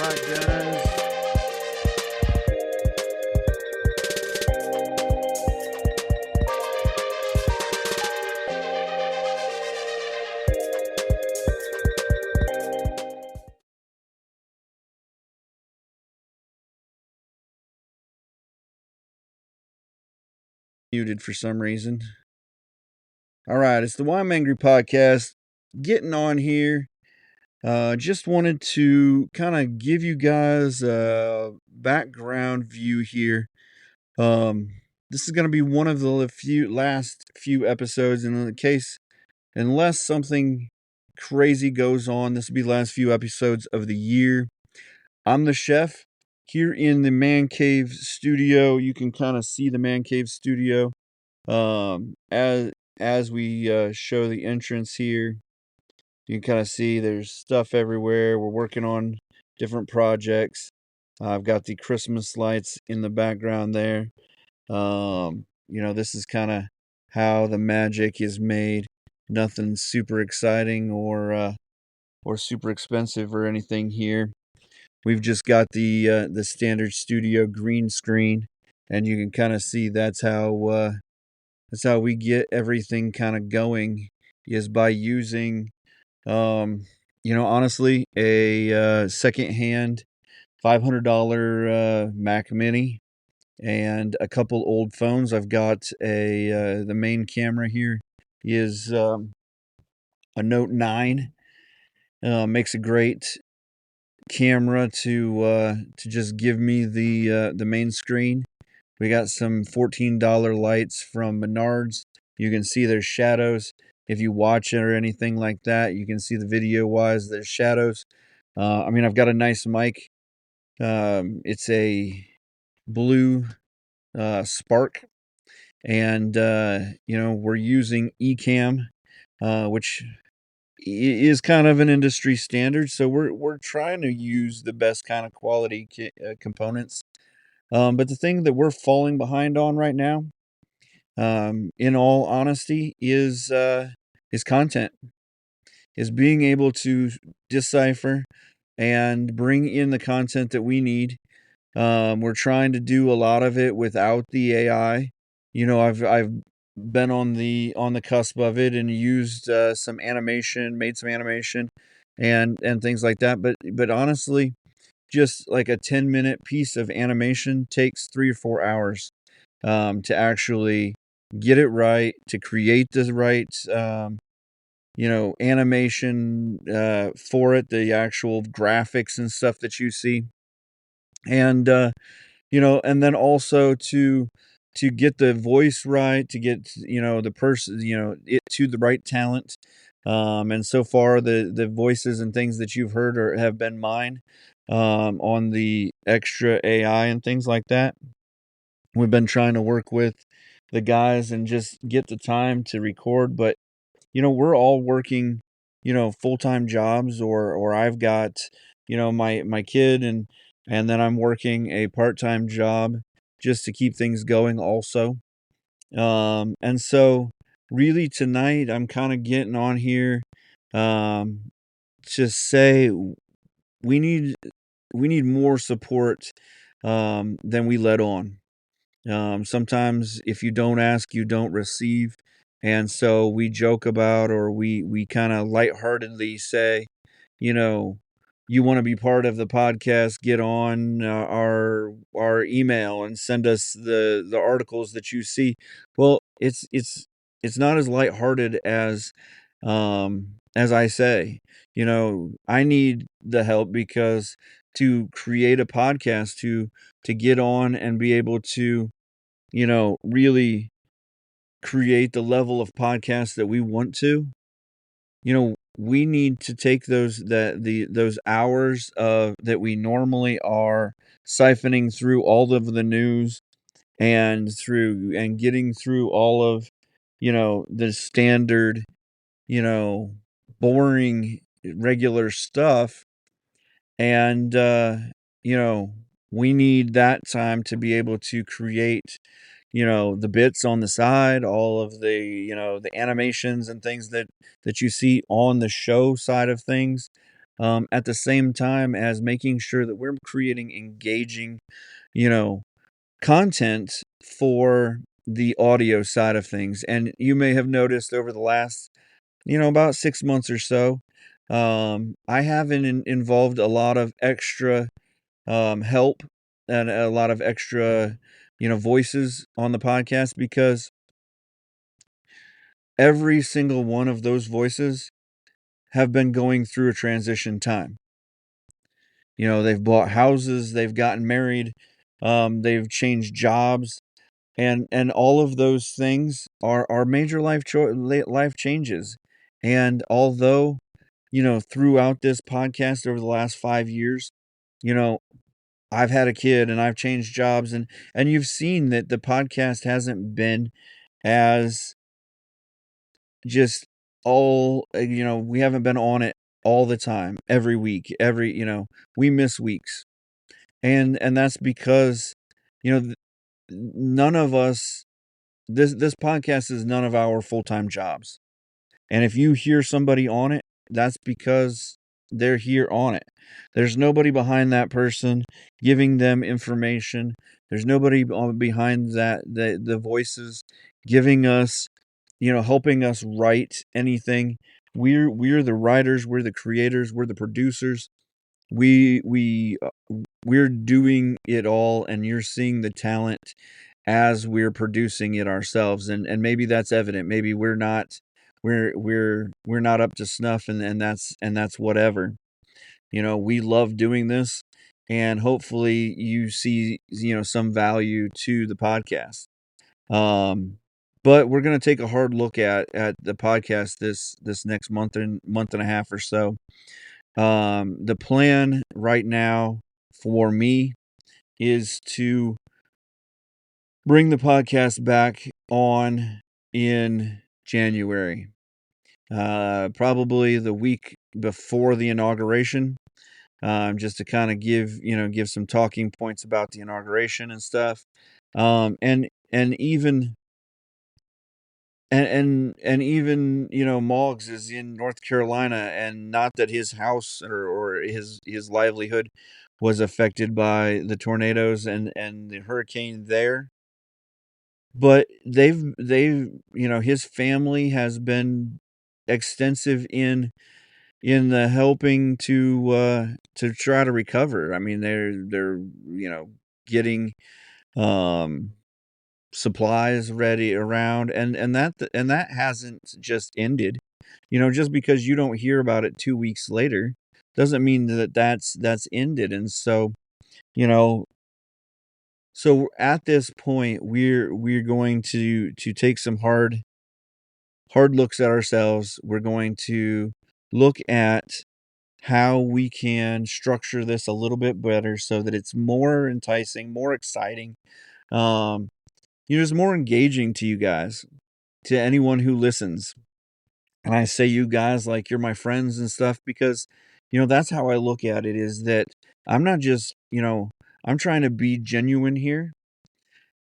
Shotguns. Muted for some reason. All right, it's the Why I'm Angry podcast. Getting on here. Just wanted to kind of give you guys a background view here. Um, this is going to be one of the last few episodes, and in the case, unless something crazy goes on, this will be the last few episodes of the year. I'm the chef here in the Man Cave studio. You can kind of see the Man Cave studio as we show the entrance here. You can kind of see there's stuff everywhere. We're working on different projects. I've got the Christmas lights in the background there. This is kind of how the magic is made. Nothing super exciting or super expensive or anything here. We've just got the standard studio green screen, and you can kind of see that's how we get everything kind of going, is by using honestly, a secondhand $500 Mac Mini and a couple old phones. I've got the main camera here is a Note 9. Makes a great camera to just give me the main screen. We got some $14 lights from Menards. You can see there's shadows. If you watch it or anything like that, you can see the video wise, there's shadows. I've got a nice mic. It's a blue Spark, and we're using Ecamm, which is kind of an industry standard. So we're trying to use the best kind of quality components. But the thing that we're falling behind on right now, in all honesty, is content, is being able to decipher and bring in the content that we need. We're trying to do a lot of it without the AI. I've been on the cusp of it and used some animation, made some animation, and things like that. But honestly, just like a 10-minute piece of animation takes 3 or 4 hours to actually get it right, to create the right animation for it, the actual graphics and stuff that you see, and and then also to get the voice right, to get the person, it to the right talent. And so far, the voices and things that you've heard have been mine, on the extra AI and things like that. We've been trying to work with the guys and just get the time to record, but we're all working, full-time jobs, or I've got, my kid, and then I'm working a part-time job just to keep things going also. And so really tonight I'm kind of getting on here to say we need we need more support than we let on. Sometimes if you don't ask, you don't receive. And so we joke about, or we kind of lightheartedly say, you know, you want to be part of the podcast, get on our email and send us the articles that you see. Well, it's not as lighthearted as I say. I need the help because to create a podcast, to get on and be able to, really create the level of podcast that we want to, we need to take those hours of that we normally are siphoning through all of the news and getting through all of, the standard, you know, boring regular stuff. And we need that time to be able to create, the bits on the side, all of the, the animations and things that you see on the show side of things. at the same time as making sure that we're creating engaging, you know, content for the audio side of things. And you may have noticed over the last, about 6 months or so, I haven't involved a lot of extra, help and a lot of extra, voices on the podcast because every single one of those voices have been going through a transition time. They've bought houses, they've gotten married, they've changed jobs, and all of those things are major life changes. And although, throughout this podcast over the last 5 years, you know, I've had a kid and I've changed jobs, and you've seen that the podcast hasn't been as just we haven't been on it all the time, every week, we miss weeks. And that's because, you know, th none of us this podcast is none of our full-time jobs. And if you hear somebody on it, that's because they're here on it. There's nobody behind that person giving them information. There's nobody behind the voices giving us, helping us write anything. We're the writers, we're the creators, we're the producers. We're doing it all, and you're seeing the talent as we're producing it ourselves, and maybe that's evident. Maybe we're not up to snuff, and that's whatever. We love doing this, and hopefully you see, some value to the podcast. Um, but we're gonna take a hard look at the podcast this next month and a half or so. The plan right now for me is to bring the podcast back on in January, probably the week before the inauguration, just to kind of give some talking points about the inauguration and stuff, and even even, Moggs is in North Carolina, and not that his house or his livelihood was affected by the tornadoes and the hurricane there, but his family has been extensive in the helping to try to recover. I mean, they're, getting, um supplies ready around, and that hasn't just ended. Just because you don't hear about it 2 weeks later doesn't mean that that's ended. And so, you know so at this point, we're going to take some hard looks at ourselves. We're going to look at how we can structure this a little bit better so that it's more enticing, more exciting, um, just more engaging to you guys, to anyone who listens. And I say you guys like you're my friends and stuff because, that's how I look at it, is that I'm not just, I'm trying to be genuine here,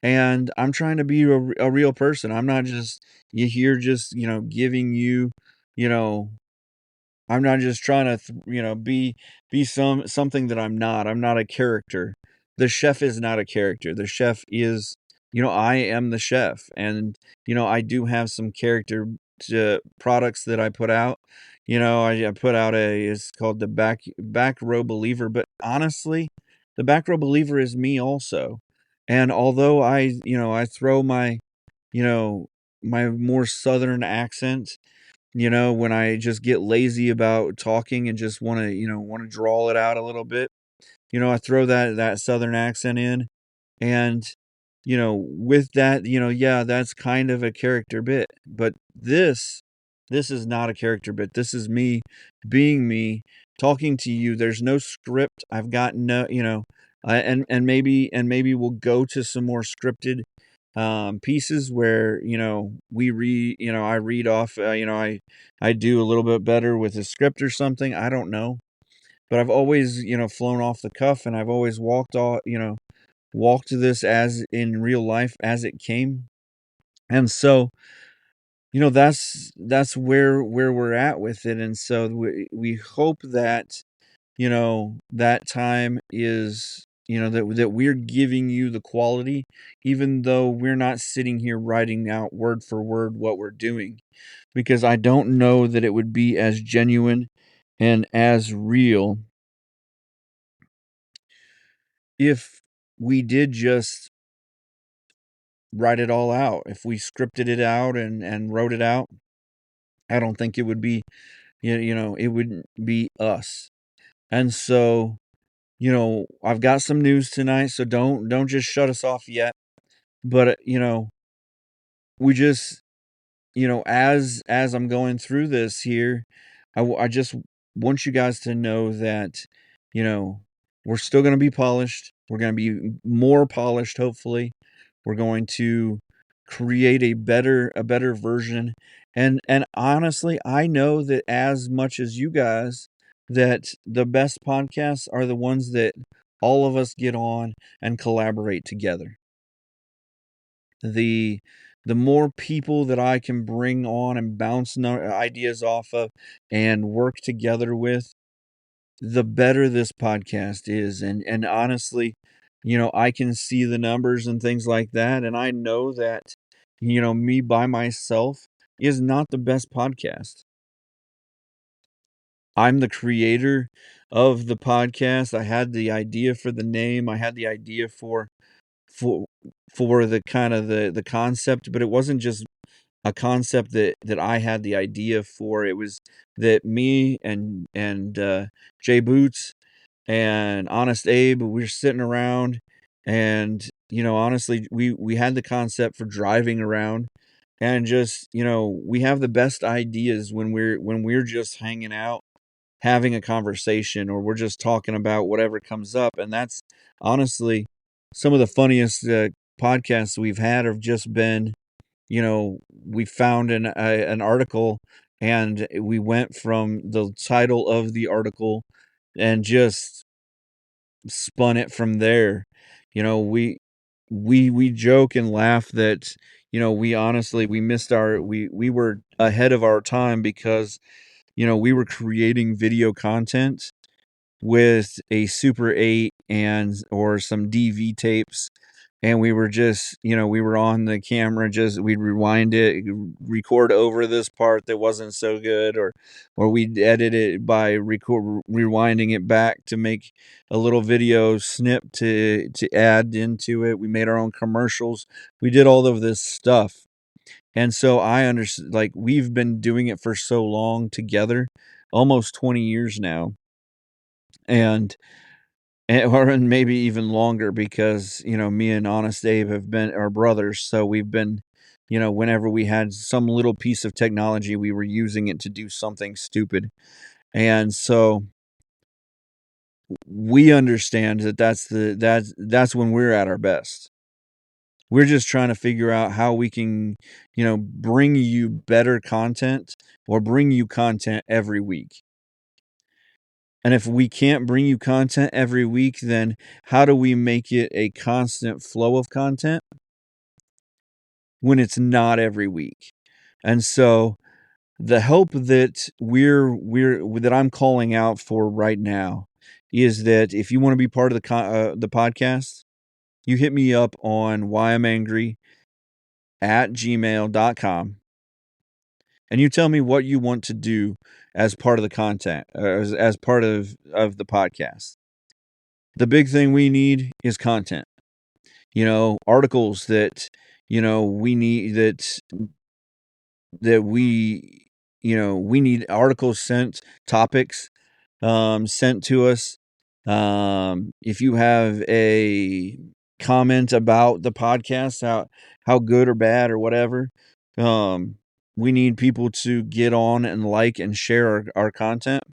and I'm trying to be a real person. I'm not just you here just, giving you, you know, I'm not just trying to, be something that I'm not. I'm not a character. The chef is not a character. The chef is, I am the chef, and I do have some character to products that I put out. I put out it's called the back row believer, but honestly, the back row believer is me also. And although I throw my, you know, my more southern accent, when I just get lazy about talking and just wanna drawl it out a little bit, I throw that southern accent in, and, with that, yeah, that's kind of a character bit, but this is not a character bit. This is me being me, talking to you. There's no script. I've got no, and maybe we'll go to some more scripted pieces where, I read off, I do a little bit better with a script or something. I don't know, but I've always, flown off the cuff, and I've always walked this as in real life as it came. And so that's where we're at with it, and so we hope that, that time is, that we're giving you the quality, even though we're not sitting here writing out word for word what we're doing, because I don't know that it would be as genuine and as real if we did just write it all out. If we scripted it out and wrote it out, I don't think it would be, it wouldn't be us. And so, I've got some news tonight, so don't just shut us off yet. But we just, as I'm going through this here, I just want you guys to know that, you know, we're still going to be polished. We're going to be more polished, hopefully. We're going to create a better version. And honestly, I know that as much as you guys, that the best podcasts are the ones that all of us get on and collaborate together. The the more people that I can bring on and bounce ideas off of and work together with, the better this podcast is. And honestly, I can see the numbers and things like that, and I know that, me by myself is not the best podcast. I'm the creator of the podcast. I had the idea for the name. I had the idea for for the kind of the concept, but it wasn't just a concept that I had the idea for. It was that me and Jay Boots and Honest Abe, we were sitting around, and honestly, we had the concept for driving around, and just, we have the best ideas when we're just hanging out, having a conversation, or we're just talking about whatever comes up. And that's honestly some of the funniest podcasts we've had have just been, we found an article, and we went from the title of the article and just spun it from there. We joke and laugh that, we honestly, we were ahead of our time, because we were creating video content with a Super 8 and or some DV tapes, and we were just, we were on the camera, just we'd rewind it, record over this part that wasn't so good, or we'd edit it by rewinding it back to make a little video snip to add into it. We made our own commercials. We did all of this stuff. And so I understand, like, we've been doing it for so long together, almost 20 years now. And or maybe even longer, because, me and Honest Abe have been our brothers. So we've been, whenever we had some little piece of technology, we were using it to do something stupid. And so we understand that that's when we're at our best. We're just trying to figure out how we can, bring you better content, or bring you content every week. And if we can't bring you content every week, then how do we make it a constant flow of content when it's not every week? And so the help that that I'm calling out for right now is that if you want to be part of the podcast, you hit me up on whyimangry@gmail.com, and you tell me what you want to do as part of the content, as part of the podcast. The big thing we need is content. Articles that, we need, that we need articles sent, topics sent to us. If you have a comment about the podcast, how good or bad or whatever, we need people to get on and like and share our content.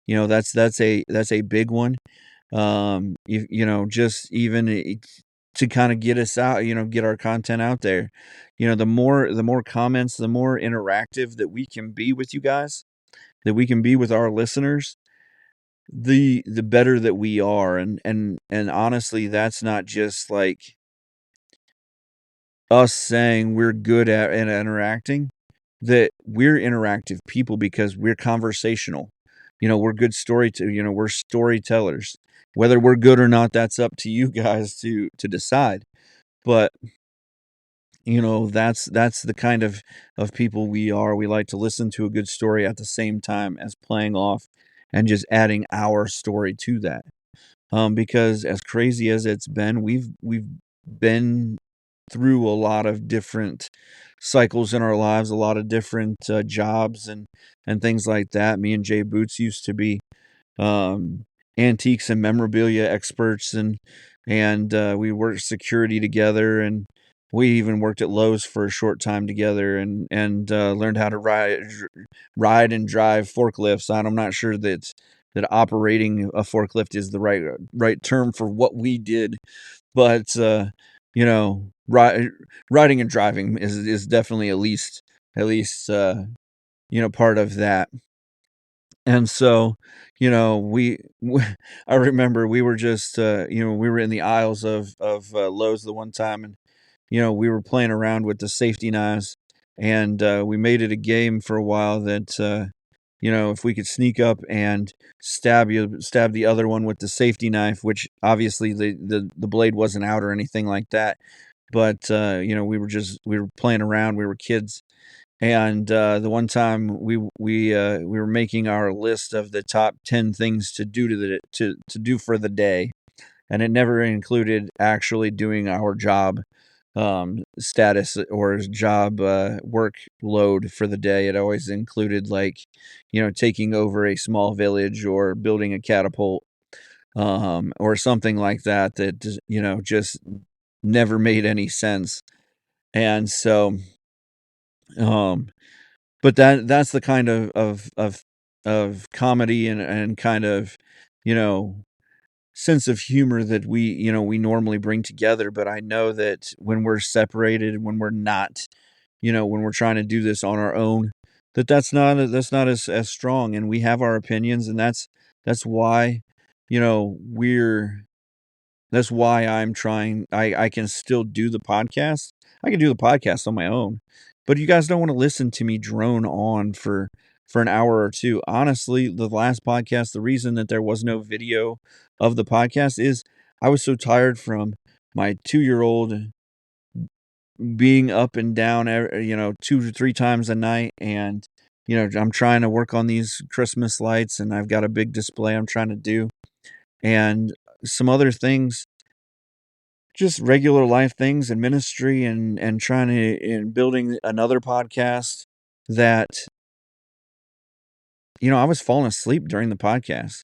That's a big one. Just even to kind of get us out, get our content out there. The more comments, the more interactive that we can be with you guys, that we can be with our listeners, the better that we are. And honestly, that's not just like us saying we're good at interacting. that we're interactive people because we're conversational. We're good we're storytellers. Whether we're good or not, that's up to you guys to decide. But that's the kind of people we are. We like to listen to a good story at the same time as playing off and just adding our story to that. Because as crazy as it's been, we've been through a lot of different cycles in our lives, a lot of different jobs and things like that. Me and Jay Boots used to be um, antiques and memorabilia experts, and we worked security together, and we even worked at Lowe's for a short time together, and learned how to ride and drive forklifts. I'm not sure that operating a forklift is the right term for what we did, but riding and driving is definitely at least part of that. And so, I remember we were just, we were in the aisles of Lowe's the one time, and we were playing around with the safety knives, and we made it a game for a while that if we could sneak up and stab the other one with the safety knife, which obviously the blade wasn't out or anything like that, but we were playing around, we were kids, and the one time we were making our list of the top 10 things to do to do for the day, and it never included actually doing our job status or job workload for the day. It always included, like, taking over a small village or building a catapult, or something like that just never made any sense. And so um but that's the kind of comedy and kind of you know sense of humor that we normally bring together. But I know that when we're separated, when we're not, when we're trying to do this on our own, that's not as strong, and we have our opinions, and that's why you know we're that's why I'm trying. I can still do the podcast. I can do the podcast on my own, but you guys don't want to listen to me drone on for an hour or two. Honestly, the last podcast, the reason that there was no video of the podcast is I was so tired from my 2-year old being up and down, 2 to 3 times a night, and I'm trying to work on these Christmas lights, and I've got a big display I'm trying to do, and some other things, just regular life things and ministry, and trying to and building another podcast that I was falling asleep during the podcast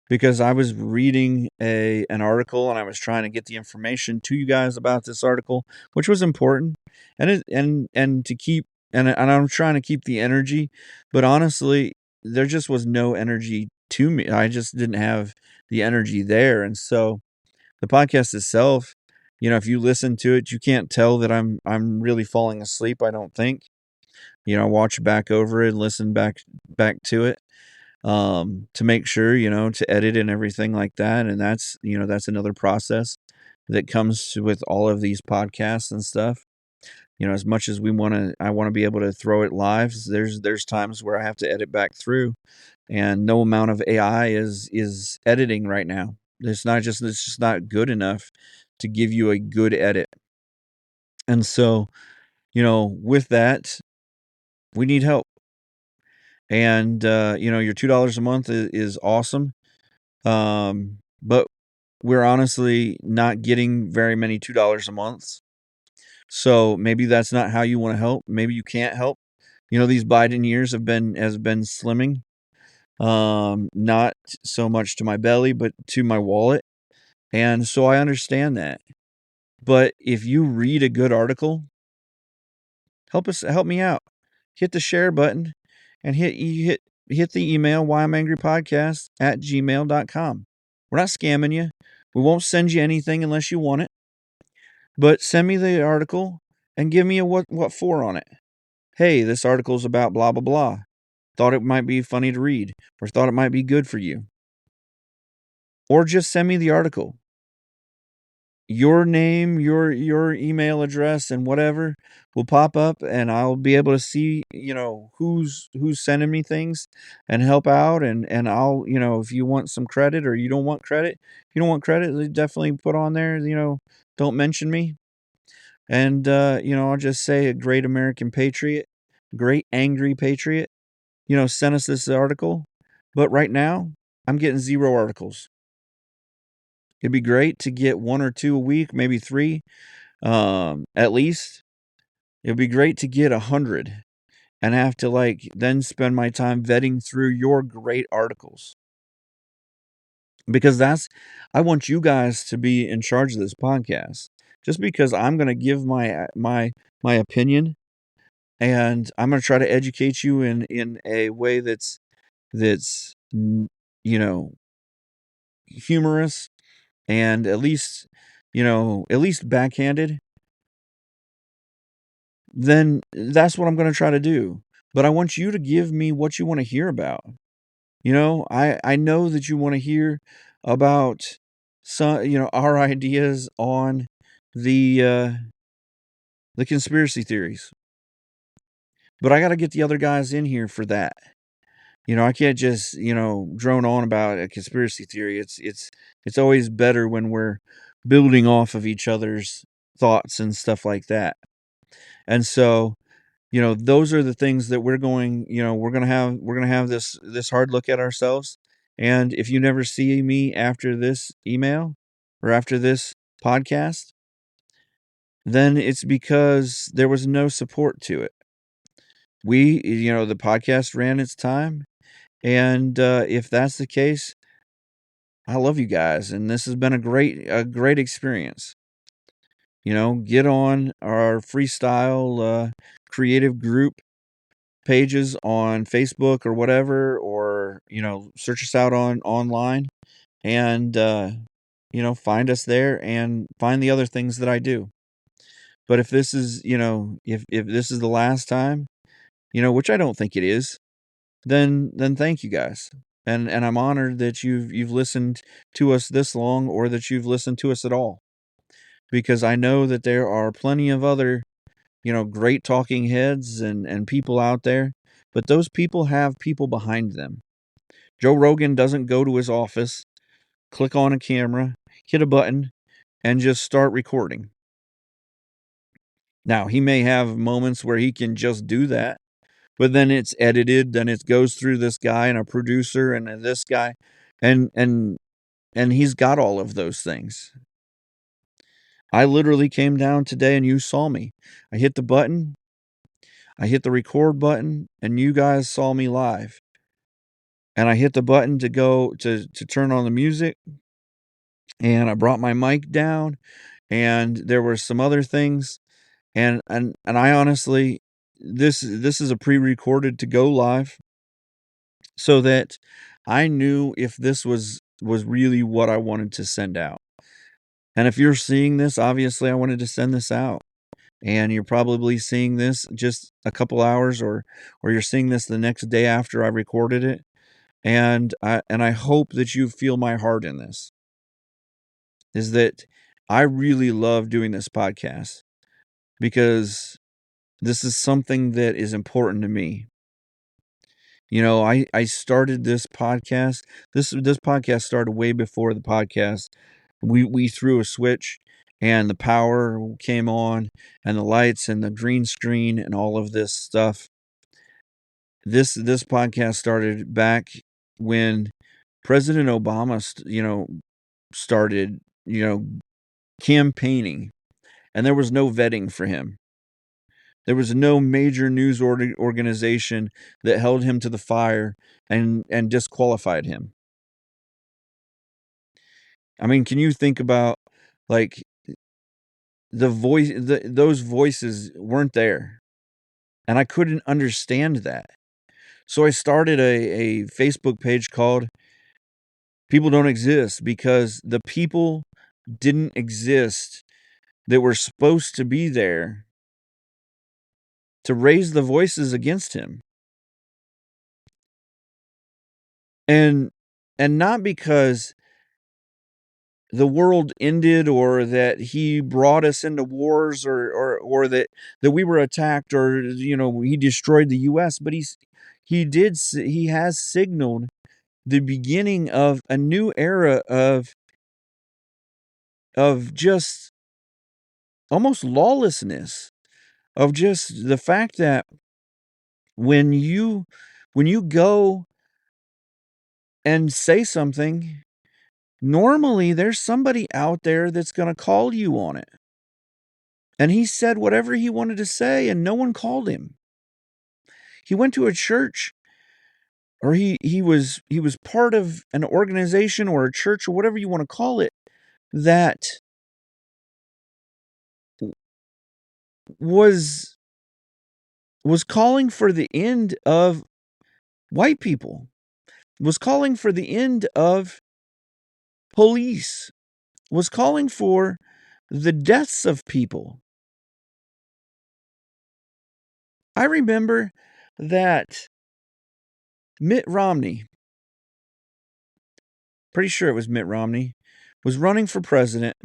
because I was reading a an article, and I was trying to get the information to you guys about this article, which was important, and to keep and I'm trying to keep the energy, but honestly, there just was no energy to me. I just didn't have the energy there, and so the podcast itself, if you listen to it, you can't tell that I'm really falling asleep, I don't think. Watch back over it, listen back to it, to make sure, to edit and everything like that. And that's another process that comes with all of these podcasts and stuff. As much as I want to be able to throw it live, there's times where I have to edit back through, and no amount of AI is editing right now. It's just not good enough to give you a good edit. And so, with that, we need help. And your $2 a month is awesome. But we're honestly not getting very many $2 a month. So maybe that's not how you want to help. Maybe you can't help. These Biden years has been slimming. Not so much to my belly, but to my wallet. And so I understand that. But if you read a good article, help me out. Hit the share button and hit the email whyimangrypodcast@gmail.com. We're not scamming you. We won't send you anything unless you want it. But send me the article and give me a what for on it. Hey, this article's about blah blah blah. Thought it might be funny to read, or thought it might be good for you. Or just send me the article. your name, your email address, and whatever will pop up, and I'll be able to see, who's sending me things and help out, and I'll, if you want some credit or you don't want credit, definitely put on there, don't mention me. And I'll just say a great American patriot, great angry patriot, sent us this article. But right now, I'm getting 0 articles. It'd be great to get 1 or 2 a week, maybe 3, at least. It'd be great to get 100 and have to, then spend my time vetting through your great articles. Because I want you guys to be in charge of this podcast. Just because I'm gonna give my opinion, and I'm gonna try to educate you in a way that's, you know, humorous and at least backhanded, then that's what I'm gonna try to do. But I want you to give me what you wanna hear about. I know that you wanna hear about our ideas on the, uh, the conspiracy theories, but I gotta get the other guys in here for that. I can't just, drone on about a conspiracy theory. It's always better when we're building off of each other's thoughts and stuff like that. And so, those are the things that we're going to have this hard look at ourselves. And if you never see me after this email or after this podcast, then it's because there was no support to it. The podcast ran its time. And if that's the case, I love you guys, and this has been a great experience. Get on our freestyle creative group pages on Facebook or whatever, or search us out on online, and find us there and find the other things that I do. But if this is if this is the last time, which I don't think it is, then thank you guys. And I'm honored that you've listened to us this long, or that you've listened to us at all. Because I know that there are plenty of other, great talking heads and people out there, but those people have people behind them. Joe Rogan doesn't go to his office, click on a camera, hit a button, and just start recording. Now, he may have moments where he can just do that, but then it's edited, then it goes through this guy and a producer and this guy, and and and he's got all of those things. I literally came down today and you saw me. I hit the button, I hit the record button, and you guys saw me live. And I hit the button to go to turn on the music, and I brought my mic down, and there were some other things, and I honestly, this is a pre-recorded to go live, so that I knew if this was really what I wanted to send out. And if you're seeing this, obviously I wanted to send this out. And you're probably seeing this just a couple hours, or you're seeing this the next day after I recorded it. And I hope that you feel my heart in this. Is that I really love doing this podcast, because this is something that is important to me. I started this podcast. This podcast started way before the podcast. We threw a switch, and the power came on, and the lights and the green screen and all of this stuff. This podcast started back when President Obama started campaigning, and there was no vetting for him. There was no major news organization that held him to the fire and disqualified him. I mean, can you think about, like, those voices weren't there, and I couldn't understand that. So I started a Facebook page called People Don't Exist, because the people didn't exist that were supposed to be there to raise the voices against him. And not because the world ended, or that he brought us into wars, or that we were attacked, or he destroyed the US, but he has signaled the beginning of a new era of just almost lawlessness, of just the fact that when you go and say something, normally there's somebody out there that's going to call you on it. And he said whatever he wanted to say, and no one called him. He went to a church, or he was part of an organization or a church or whatever you want to call it, that was was calling for the end of white people, was calling for the end of police, was calling for the deaths of people. I remember that Mitt Romney, pretty sure it was Mitt Romney, was running for president.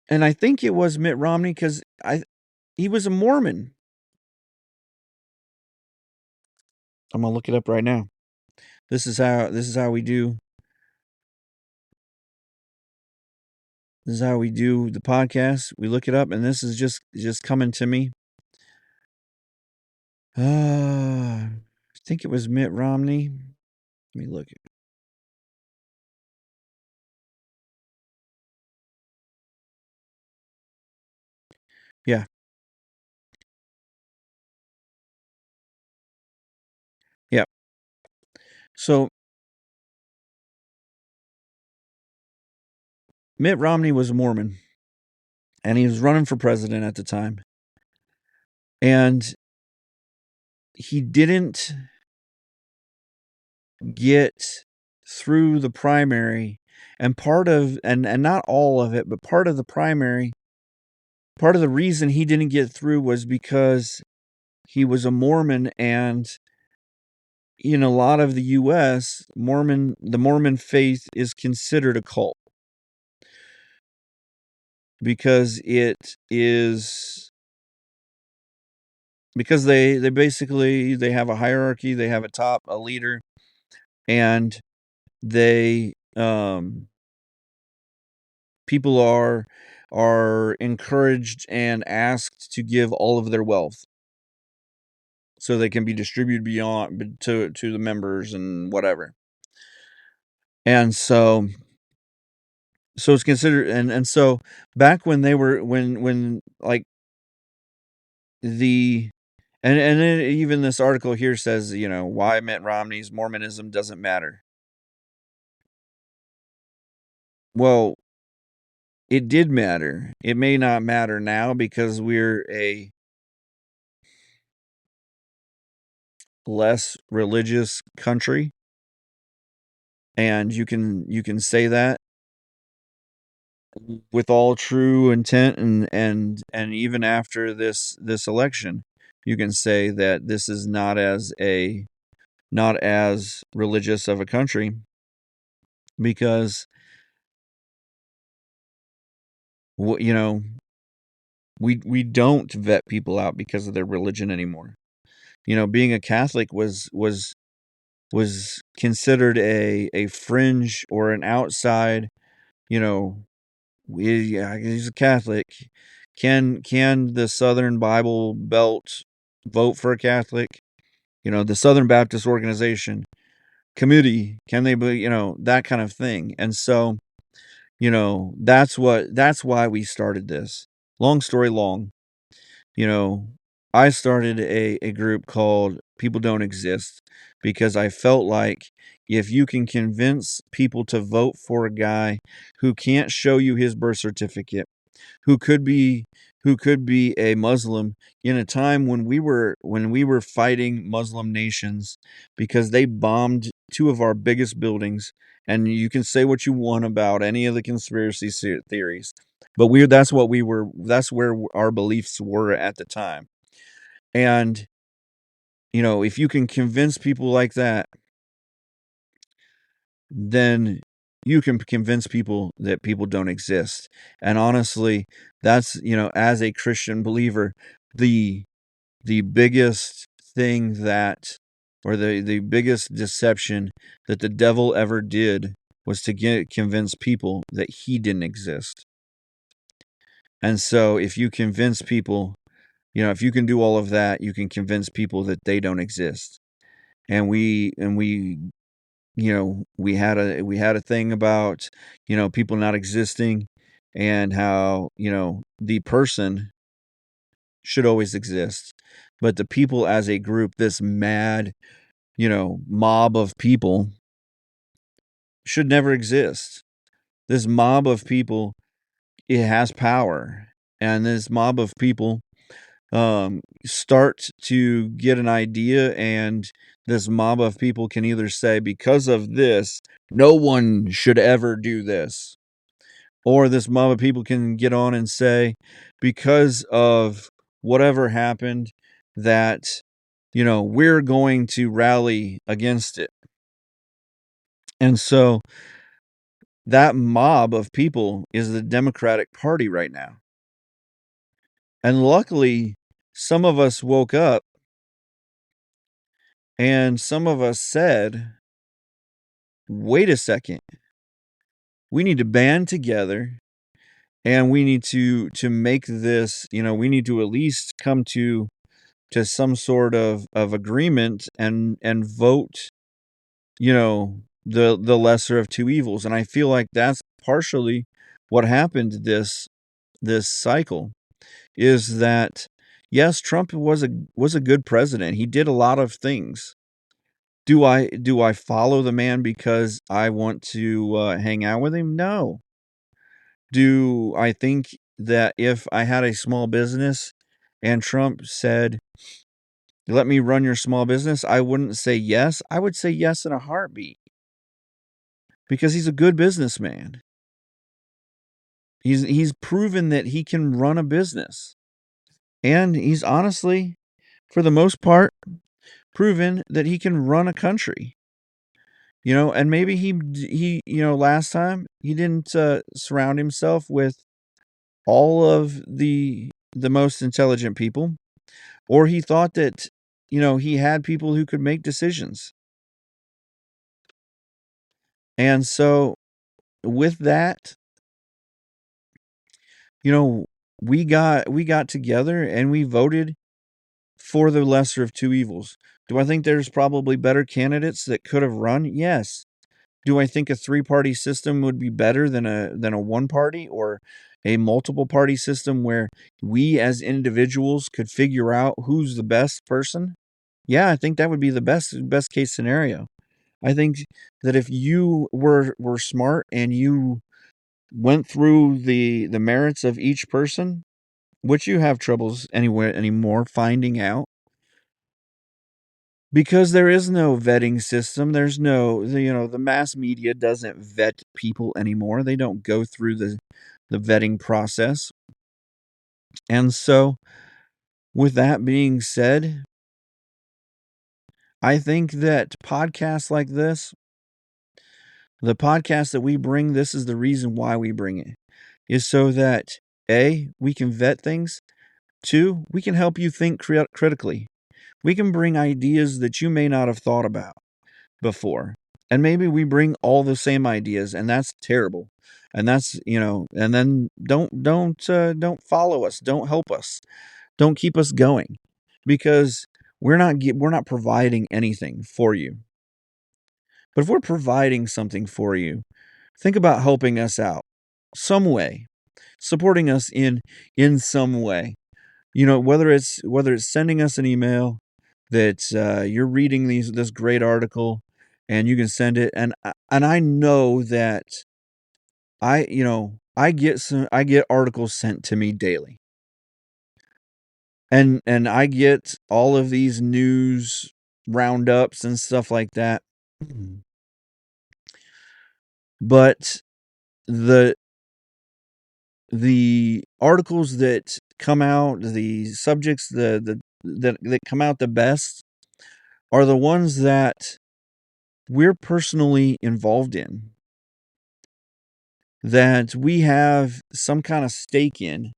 And I think it was Mitt Romney because he was a Mormon. I'm gonna look it up right now. This is how we do. This is how we do the podcast. We look it up, and this is just coming to me. I think it was Mitt Romney. Let me look. Yeah. Yeah. So Mitt Romney was a Mormon, and he was running for president at the time. And he didn't get through the primary, and not all of it, but part of the primary, part of the reason he didn't get through was because he was a Mormon, and in a lot of the US, the Mormon faith is considered a cult because they basically they have a hierarchy, they have a leader, and they people are encouraged and asked to give all of their wealth so they can be distributed beyond to the members and whatever. And so it's considered, and so back when they were when like the and then even this article here says, why Mitt Romney's Mormonism doesn't matter. Well, it did matter. It may not matter now because we're a less religious country, and you can say that with all true intent, and even after this election, you can say that this is not as religious of a country, because you know we don't vet people out because of their religion anymore. Being a Catholic was considered a fringe or an outside. Yeah, he's a Catholic. Can the Southern Bible Belt vote for a Catholic? The Southern Baptist Organization Committee, can they be, that kind of thing. And so, that's why we started this. Long story long, you know, I started a group called People Don't Exist because I felt like if you can convince people to vote for a guy who can't show you his birth certificate, who could be a Muslim in a time when we were fighting Muslim nations because they bombed two of our biggest buildings. And you can say what you want about any of the conspiracy theories, but that's where our beliefs were at the time. And if you can convince people like that, then you can convince people that people don't exist. And honestly, that's, as a Christian believer, the biggest thing that, or the biggest deception that the devil ever did was to convince people that he didn't exist. And so if you convince people, if you can do all of that, you can convince people that they don't exist. And we had a thing about, people not existing, and how, the person should always exist, but the people as a group, this mad, mob of people, should never exist. This mob of people, it has power, and this mob of people start to get an idea, and this mob of people can either say, because of this, no one should ever do this, or this mob of people can get on and say, because of whatever happened, that, we're going to rally against it. And so that mob of people is the Democratic Party right now. And luckily, some of us woke up, and some of us said, wait a second, we need to band together, and we need to make this, we need to at least come to some sort of agreement, and vote, the lesser of two evils. And I feel like that's partially what happened this cycle, is that, yes, Trump was a good president. He did a lot of things. Do I follow the man because I want to hang out with him? No. Do I think that if I had a small business and Trump said, let me run your small business, I wouldn't say yes? I would say yes in a heartbeat, because he's a good businessman. He's proven that he can run a business. And he's honestly, for the most part, proven that he can run a country. And maybe he last time he didn't surround himself with all of the most intelligent people, or he thought that, he had people who could make decisions. And so with that, you know, we got together and we voted for the lesser of two evils. Do I think there's probably better candidates that could have run? Yes. Do I think a three-party system would be better than a one-party, or a multiple party system where we as individuals could figure out who's the best person? Yeah, I think that would be the best case scenario. I think that if you were smart and you went through the merits of each person, which you have troubles anywhere anymore finding out, because there is no vetting system. There's no, the mass media doesn't vet people anymore. They don't go through the vetting process. And so, with that being said, I think that podcasts like this, the podcast that we bring, this is the reason why we bring it, is so that A, we can vet things. Two, we can help you think critically. We can bring ideas that you may not have thought about before. And maybe we bring all the same ideas, and that's terrible. And that's, and then don't follow us, don't help us, don't keep us going, because we're not providing anything for you. But if we're providing something for you, think about helping us out some way, supporting us in some way. Whether it's sending us an email that you're reading this great article, and you can send it, and I know that I get articles sent to me daily, and I get all of these news roundups and stuff like that. But the the articles that come out, the subjects that come out the best, are the ones that we're personally involved in. that we have some kind of stake in,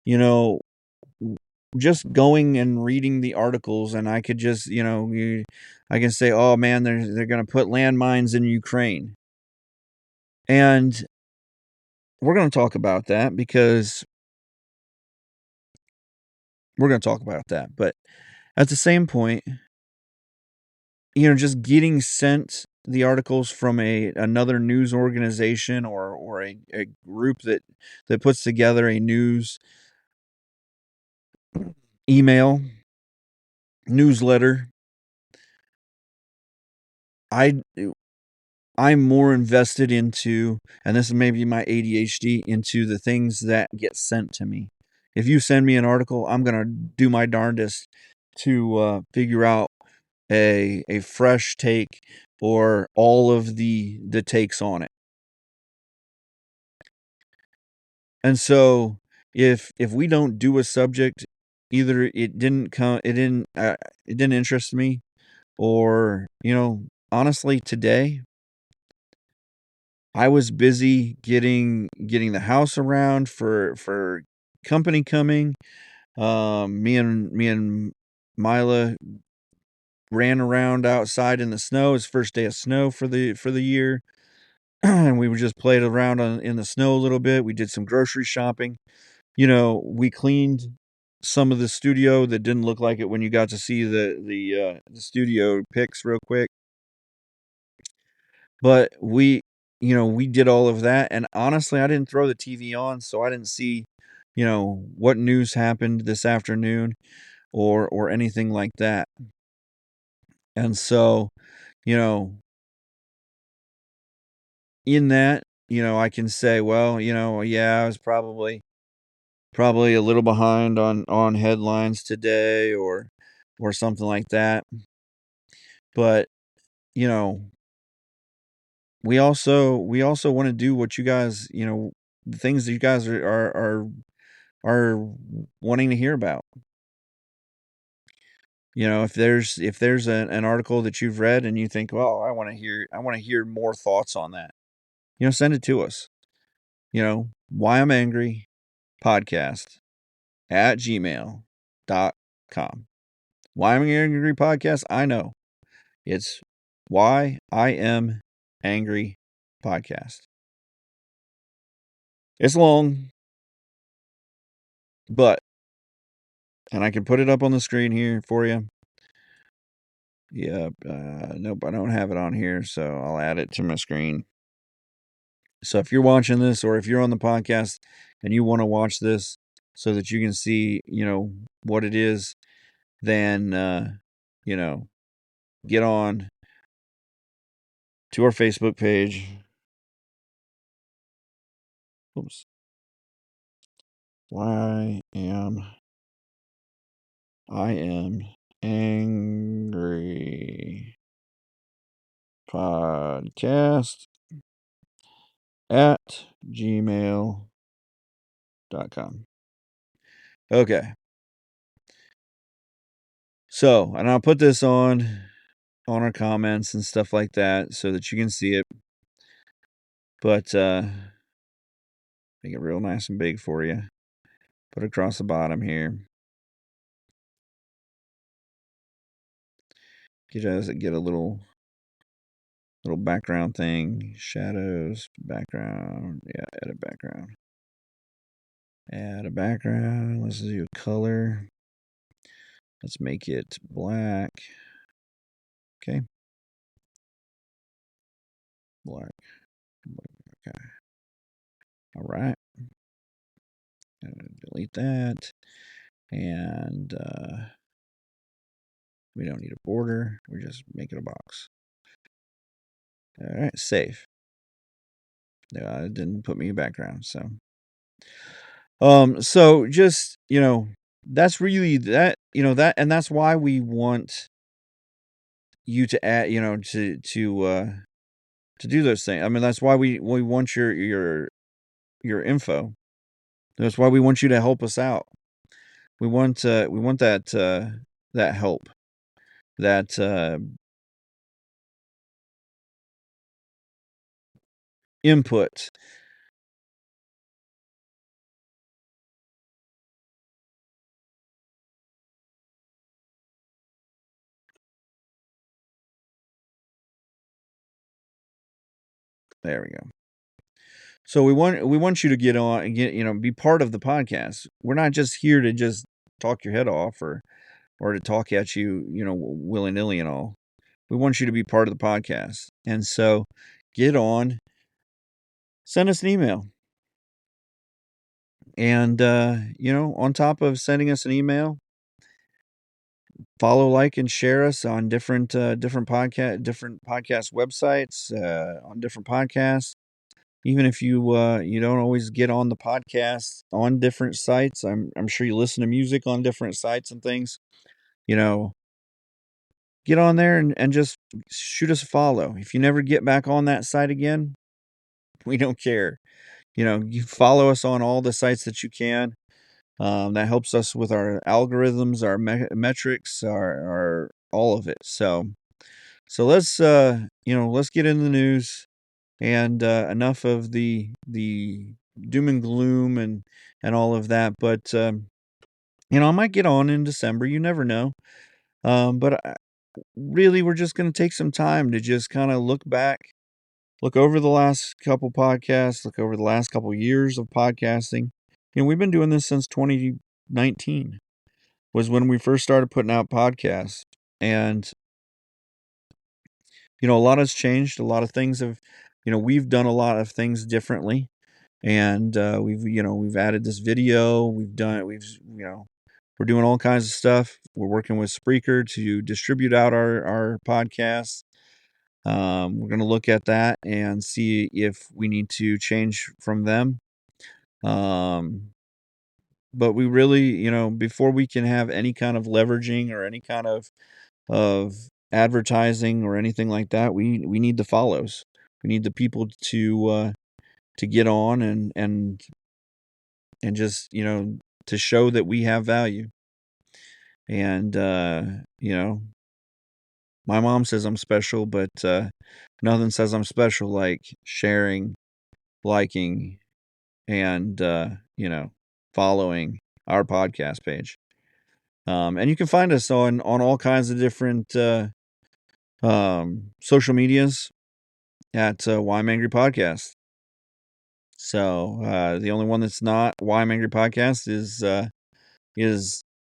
you know, just going and reading the articles, and I could just, I can say, "Oh man, they're going to put landmines in Ukraine," and we're going to talk about that because we're going to talk about that. But at the same point, just getting sent the articles from another news organization or a group that puts together a news email newsletter, I I'm more invested into, and this is maybe my ADHD, into the things that get sent to me. If you send me an article, I'm gonna do my darndest to figure out a fresh take or all of the takes on it. And so if we don't do a subject, either it didn't interest me, or honestly, today I was busy getting the house around for company coming. Me and Mila ran around outside in the snow. It's first day of snow for the year. And we just played around in the snow a little bit. We did some grocery shopping. We cleaned some of the studio that didn't look like it when you got to see the studio pics real quick. But we did all of that, and honestly, I didn't throw the TV on, so I didn't see, what news happened this afternoon or anything like that. And so, you know, in that, I can say, well, yeah, I was probably a little behind on headlines today or something like that. But, you know, we also want to do what you guys, the things that you guys are wanting to hear about. If there's an article that you've read and you think, well, I want to hear more thoughts on that. Send it to us. Why I'm angry podcast at gmail.com. Why I'm angry podcast. I know it's why I am angry podcast. It's long, but, and I can put it up on the screen here for you. Yep. Nope, I don't have it on here, so I'll add it to my screen. So if you're watching this, or if you're on the podcast and you want to watch this so that you can see, what it is, then, get on to our Facebook page. Oops. Why am I am angry podcast at gmail.com. Okay. So, and I'll put this on our comments and stuff like that so that you can see it. But make it real nice and big for you. Put it across the bottom here. Get a little background thing. Shadows, background. Yeah, edit background. Add a background. Let's do color. Let's make it black. Okay. Black. Okay. All right. Delete that. And we don't need a border. We just make it a box. All right. Save. It didn't put me a background. So just, that's really that, and that's why we want you to add, to do those things. I mean, that's why we want your info. That's why we want you to help us out. We want that help, that input, There we go. So we want you to get on and be part of the podcast. We're not just here to just talk your head off or to talk at you, willy nilly and all. We want you to be part of the podcast. And so get on, send us an email. And, on top of sending us an email, follow, like, and share us on different podcast websites, on different podcasts. Even if you don't always get on the podcast on different sites, I'm sure you listen to music on different sites and things. You know, get on there and just shoot us a follow. If you never get back on that site again, we don't care. You follow us on all the sites that you can. That helps us with our algorithms, our metrics, our all of it. So let's get in the news and enough of the doom and gloom and all of that. But I might get on in December. You never know. But really, we're just going to take some time to just kind of look back, look over the last couple podcasts, look over the last couple years of podcasting. We've been doing this since 2019 was when we first started putting out podcasts. And, a lot has changed. A lot of things we've done a lot of things differently. And we've added this video. We're doing all kinds of stuff. We're working with Spreaker to distribute out our podcasts. We're going to look at that and see if we need to change from them. But we really, before we can have any kind of leveraging or any kind of advertising or anything like that, we need the follows. We need the people to get on and just, to show that we have value. And my mom says I'm special, but nothing says I'm special like sharing, liking, and following our podcast page. And you can find us on all kinds of different social medias at Why I'm Angry Podcast. So the only one that's not Why I'm Angry Podcast is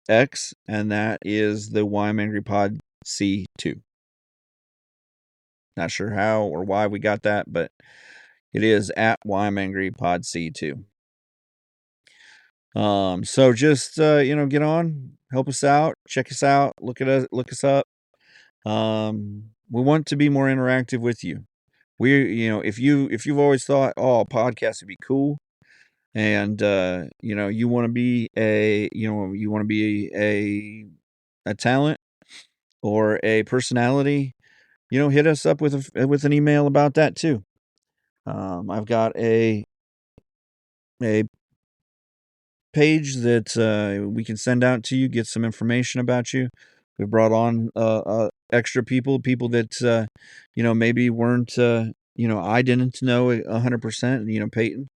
X, and that is the Why I'm Angry Pod C2. Not sure how or why we got that, but it is at Why I'm Angry Pod C2. So just get on, help us out, check us out, look us up. We want to be more interactive with you. If you've always thought, oh, a podcast would be cool, and you want to be a talent or a personality, hit us up with an email about that too. I've got a page that we can send out to you, get some information about you. We brought on extra people that maybe weren't I didn't know 100%. Peyton,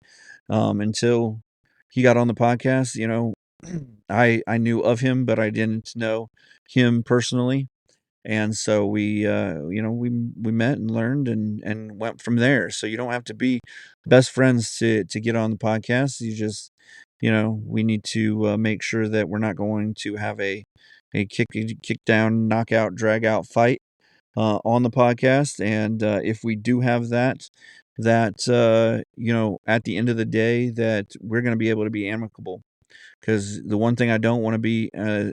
until he got on the podcast. I knew of him, but I didn't know him personally. And so we met and learned and went from there. So you don't have to be best friends to get on the podcast. You just we need to make sure that we're not going to have a kick down, knockout, drag out fight on the podcast. And if we do have that at the end of the day, that we're going to be able to be amicable. Because the one thing I don't want to be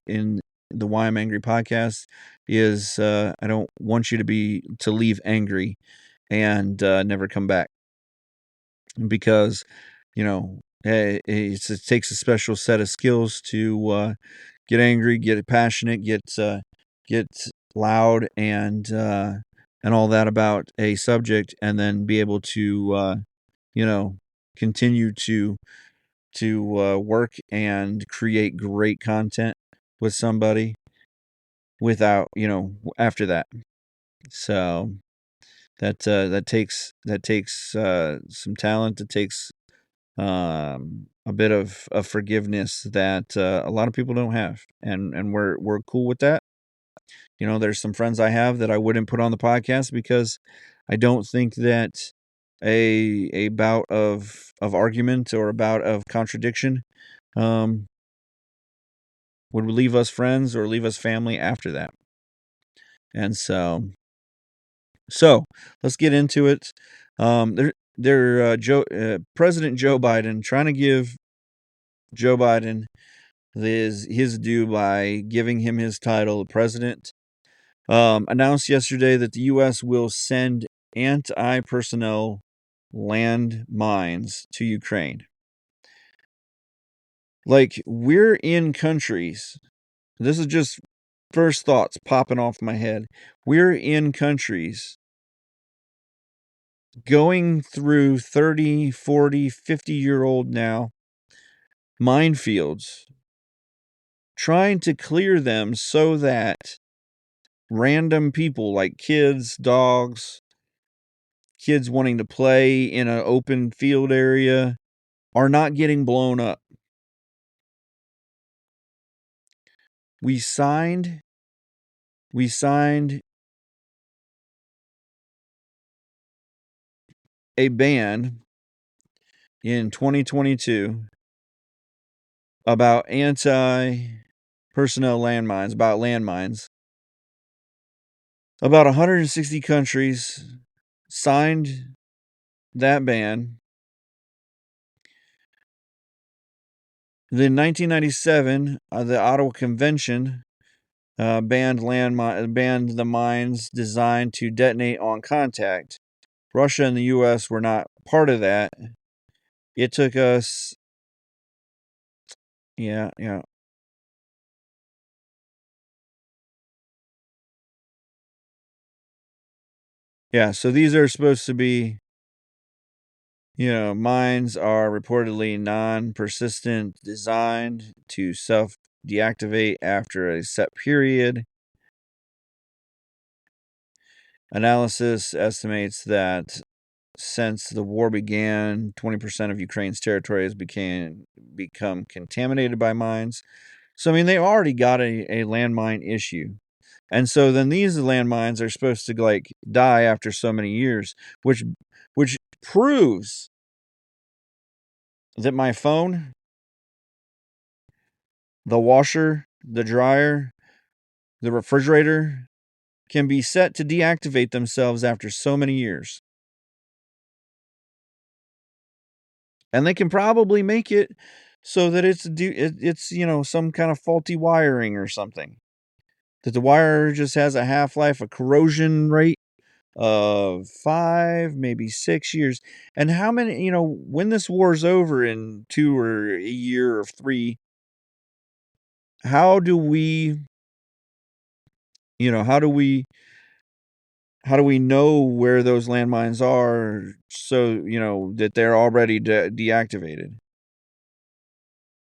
in the Why I'm Angry podcast is I don't want you to leave angry and never come back. Because it takes a special set of skills to get angry, get passionate, get loud, and all that about a subject, and then be able to continue to work and create great content with somebody without after that. So that takes some talent. It takes a bit of forgiveness that a lot of people don't have, and we're cool with that. There's some friends I have that I wouldn't put on the podcast because I don't think that a bout of argument or a bout of contradiction, would leave us friends or leave us family after that. And so let's get into it. President Joe Biden, trying to give Joe Biden his due by giving him his title, the president, announced yesterday that the U.S. will send anti-personnel land mines to Ukraine. Like, we're in countries. This is just first thoughts popping off my head. We're in countries going through 30, 40, 50-year-old now minefields, trying to clear them so that random people like kids, dogs, kids wanting to play in an open field area are not getting blown up. We signed a ban in 2022 about anti-personnel landmines, about landmines. About 160 countries signed that ban. Then 1997, the Ottawa Convention banned the mines designed to detonate on contact. Russia and the U.S. were not part of that. It took us, yeah. So these are supposed to be, mines are reportedly non-persistent, designed to self-deactivate after a set period. Analysis estimates that since the war began, 20% of Ukraine's territory has become contaminated by mines. So, I mean, they already got a landmine issue. And so then these landmines are supposed to like die after so many years, which proves that my phone, the washer, the dryer, the refrigerator can be set to deactivate themselves after so many years. And they can probably make it so that it's some kind of faulty wiring or something. That the wire just has a half-life, a corrosion rate of 5, maybe 6 years. And how many, when this war's over in 2 or a year or 3, how do we, how do we know where those landmines are so, that they're already deactivated?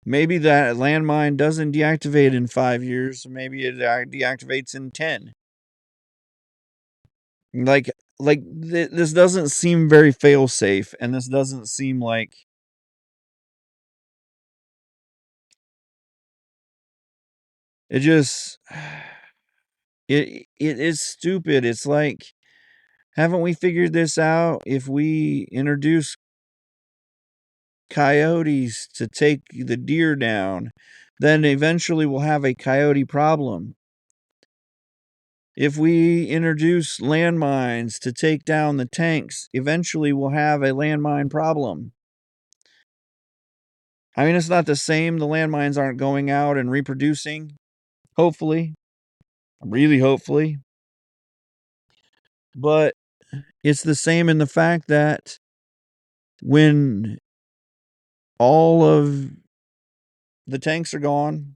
Maybe that landmine doesn't deactivate in 5 years. Maybe it deactivates in 10. Like, this doesn't seem very fail-safe, and this doesn't seem like it just it is stupid. It's like, haven't we figured this out? If we introduce coyotes to take the deer down, then eventually we'll have a coyote problem. If we introduce landmines to take down the tanks, eventually we'll have a landmine problem. I mean, it's not the same. The landmines aren't going out and reproducing. Hopefully. Really hopefully. But it's the same in the fact that when all of the tanks are gone,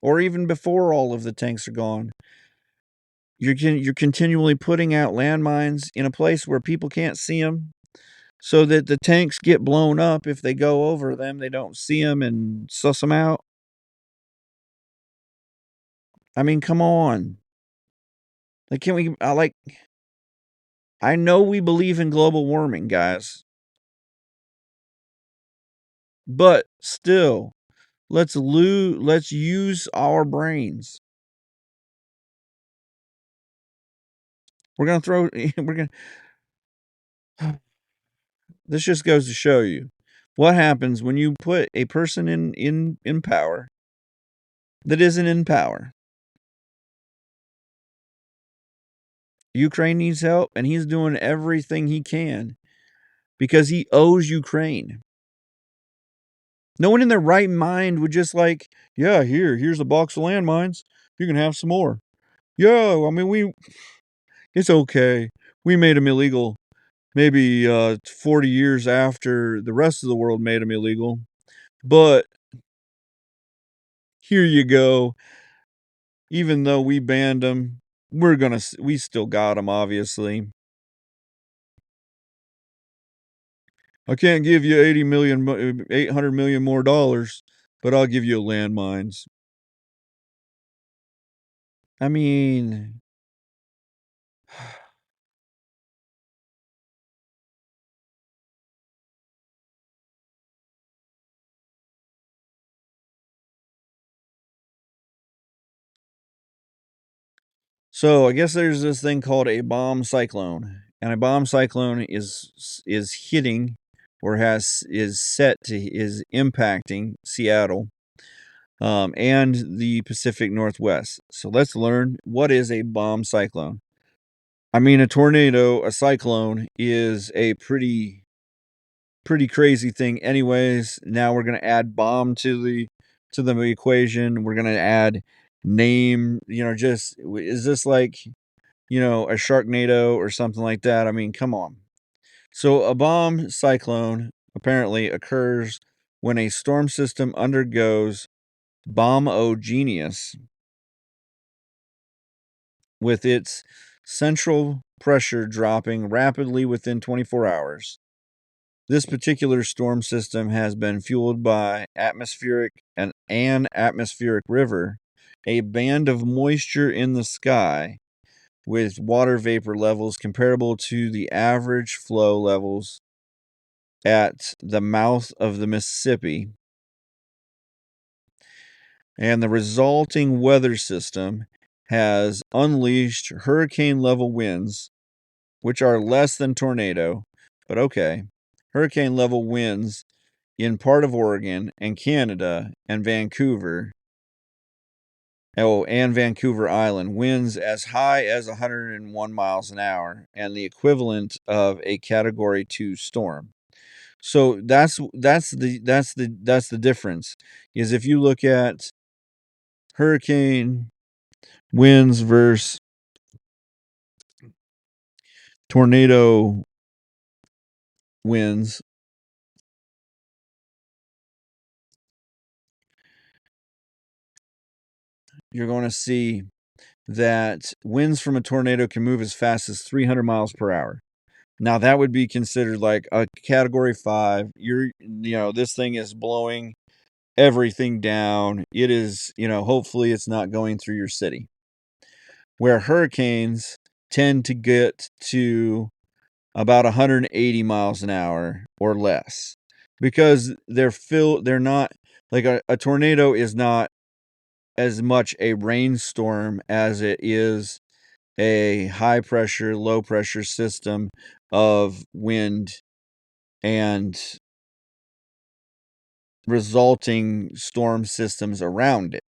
or even before all of the tanks are gone, you're continually putting out landmines in a place where people can't see them, so that the tanks get blown up. If they go over them, they don't see them and suss them out. I mean, come on. Like, can we, I know we believe in global warming, guys, but still, let's use our brains. We're going to throw, we're going to, This just goes to show you what happens when you put a person in power that isn't in power. Ukraine needs help, and he's doing everything he can because he owes Ukraine. No one in their right mind would just like, yeah, here's a box of landmines. You can have some more. Yeah, I mean, it's okay. We made them illegal maybe 40 years after the rest of the world made them illegal. But here you go. Even though we banned them, we still got them, obviously. I can't give you 800 million more dollars, but I'll give you landmines. I mean, so I guess there's this thing called a bomb cyclone, and a bomb cyclone is hitting or is impacting Seattle, and the Pacific Northwest. So let's learn what is a bomb cyclone. I mean, a tornado, a cyclone is a pretty crazy thing anyways. Now we're going to add bomb to the equation. We're going to add name, just is this like, a Sharknado or something like that? I mean, come on. So a bomb cyclone apparently occurs when a storm system undergoes bombogenesis with its central pressure dropping rapidly within 24 hours. This particular storm system has been fueled by an atmospheric river, a band of moisture in the sky with water vapor levels comparable to the average flow levels at the mouth of the Mississippi, and the resulting weather system has unleashed hurricane level winds, which are less than tornado, but okay. Hurricane level winds in part of Oregon and Canada and Vancouver. Oh, and Vancouver Island, winds as high as 101 miles an hour and the equivalent of a category 2 storm. So that's the difference is if you look at hurricane winds versus tornado winds, you're going to see that winds from a tornado can move as fast as 300 miles per hour. Now that would be considered like a category 5. This thing is blowing everything down. It is, hopefully it's not going through your city. Where hurricanes tend to get to about 180 miles an hour or less because they're not like a tornado is not as much a rainstorm as it is a high pressure, low pressure system of wind and resulting storm systems around it,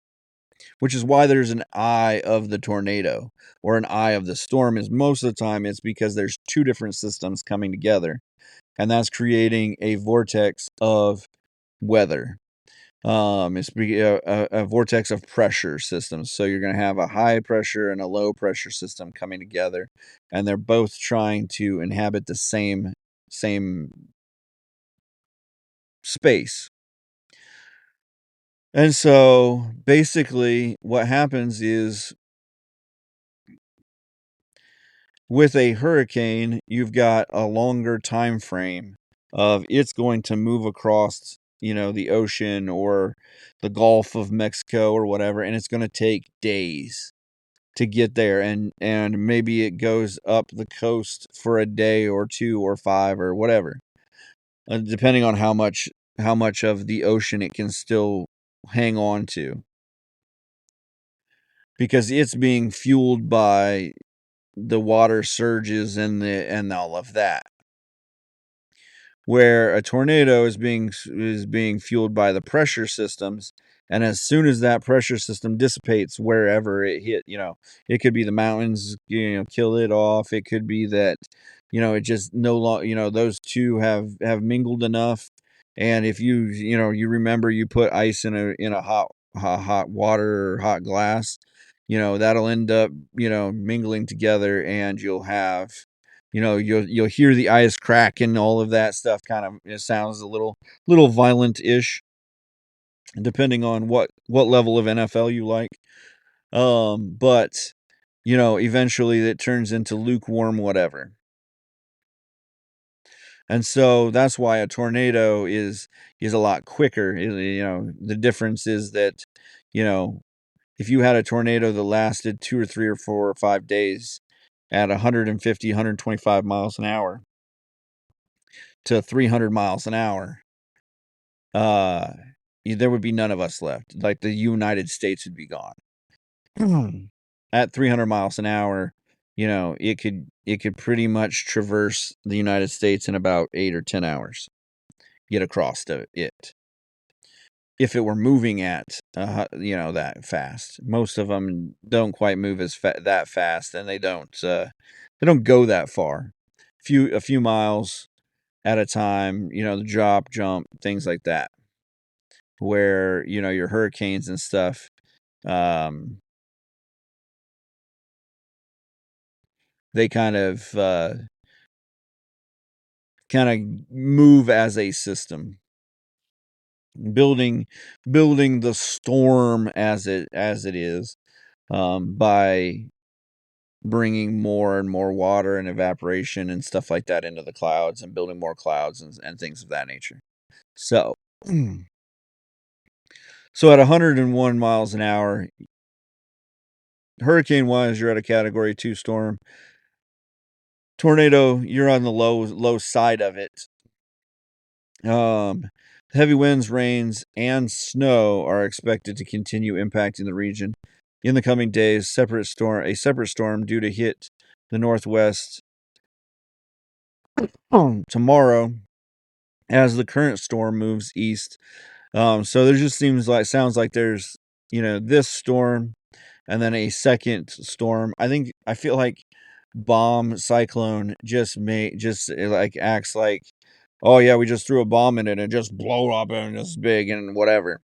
which is why there's an eye of the tornado or an eye of the storm. Is most of the time it's because there's two different systems coming together, and that's creating a vortex of weather. It's a vortex of pressure systems. So you're going to have a high pressure and a low pressure system coming together, and they're both trying to inhabit the same space. And so basically what happens is with a hurricane, you've got a longer time frame of it's going to move across, the ocean or the Gulf of Mexico or whatever, and it's going to take days to get there, and maybe it goes up the coast for a day or two or five or whatever, depending on how much of the ocean it can still hang on to, because it's being fueled by the water surges and all of that. where a tornado is being fueled by the pressure systems, and as soon as that pressure system dissipates wherever it hit, it could be the mountains, kill it off. It could be that, it just no longer, those two have mingled enough. And if you remember, you put ice in a hot water or hot glass, that'll end up, mingling together, and you'll hear the ice crack and all of that stuff. Kind of, it sounds a little violent-ish, depending on what level of NFL you like. But eventually it turns into lukewarm whatever. And so that's why a tornado is a lot quicker. The difference is that, you know, if you had a tornado that lasted 2 or 3 or 4 or 5 days at 150, 125 miles an hour to 300 miles an hour, uh, there would be none of us left. Like, the United States would be gone. At 300 miles an hour, it could pretty much traverse the United States in about 8 or 10 hours, get across to it. If it were moving at, that fast. Most of them don't quite move that fast, and they don't go that far. A few miles at a time, the drop, jump, things like that. Where, your hurricanes and stuff, um, they kind of move as a system, building building the storm as it is, by bringing more and more water and evaporation and stuff like that into the clouds, and building more clouds and things of that nature. So, so at 101 miles an hour, hurricane wise, you're at a category 2 storm. Tornado, you're on the low side of it. Heavy winds, rains, and snow are expected to continue impacting the region in the coming days. A separate storm due to hit the northwest tomorrow as the current storm moves east. So there just sounds like there's, this storm and then a second storm. I feel like bomb cyclone just like acts like, oh yeah, we just threw a bomb in it and just blow up and it's big and whatever.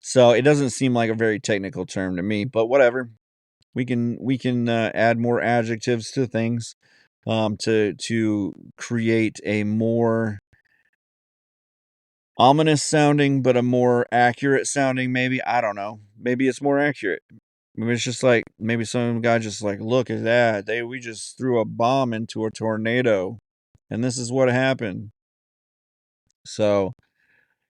So it doesn't seem like a very technical term to me, but whatever. We can add more adjectives to things, to create a more ominous sounding, but a more accurate sounding. Maybe, I don't know. Maybe it's more accurate. Maybe it's just like, maybe some guy just like, look at that. We just threw a bomb into a tornado, and this is what happened. So,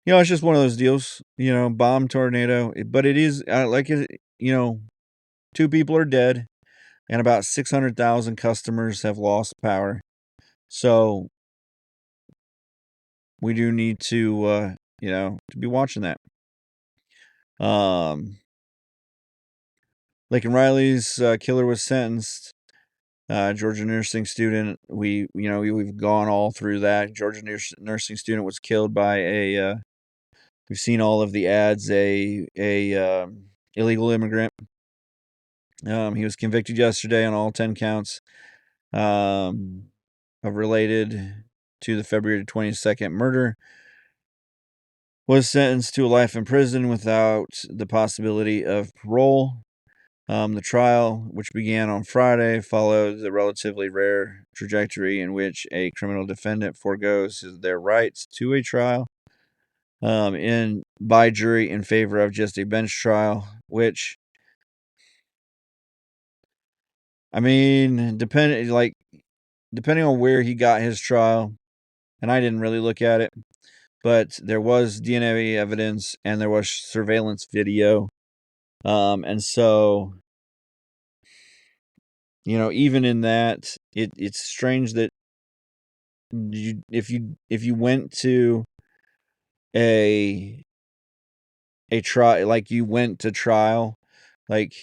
it's just one of those deals, bomb tornado. But it is, like it, 2 people are dead, and about 600,000 customers have lost power. So we do need to be watching that. Lincoln Riley's killer was sentenced. Georgia nursing student. We've gone all through that. Georgia nursing student was killed by a. We've seen all of the ads. A illegal immigrant. He was convicted yesterday on all 10 counts, of related to the February 22nd murder. Was sentenced to a life in prison without the possibility of parole. The trial, which began on Friday, followed the relatively rare trajectory in which a criminal defendant forgoes their rights to a trial, by jury in favor of just a bench trial. Which, I mean, depending on where he got his trial, and I didn't really look at it, but there was DNA evidence and there was surveillance video, and so, even in that, it's strange that if you went to a trial, like you went to trial, like,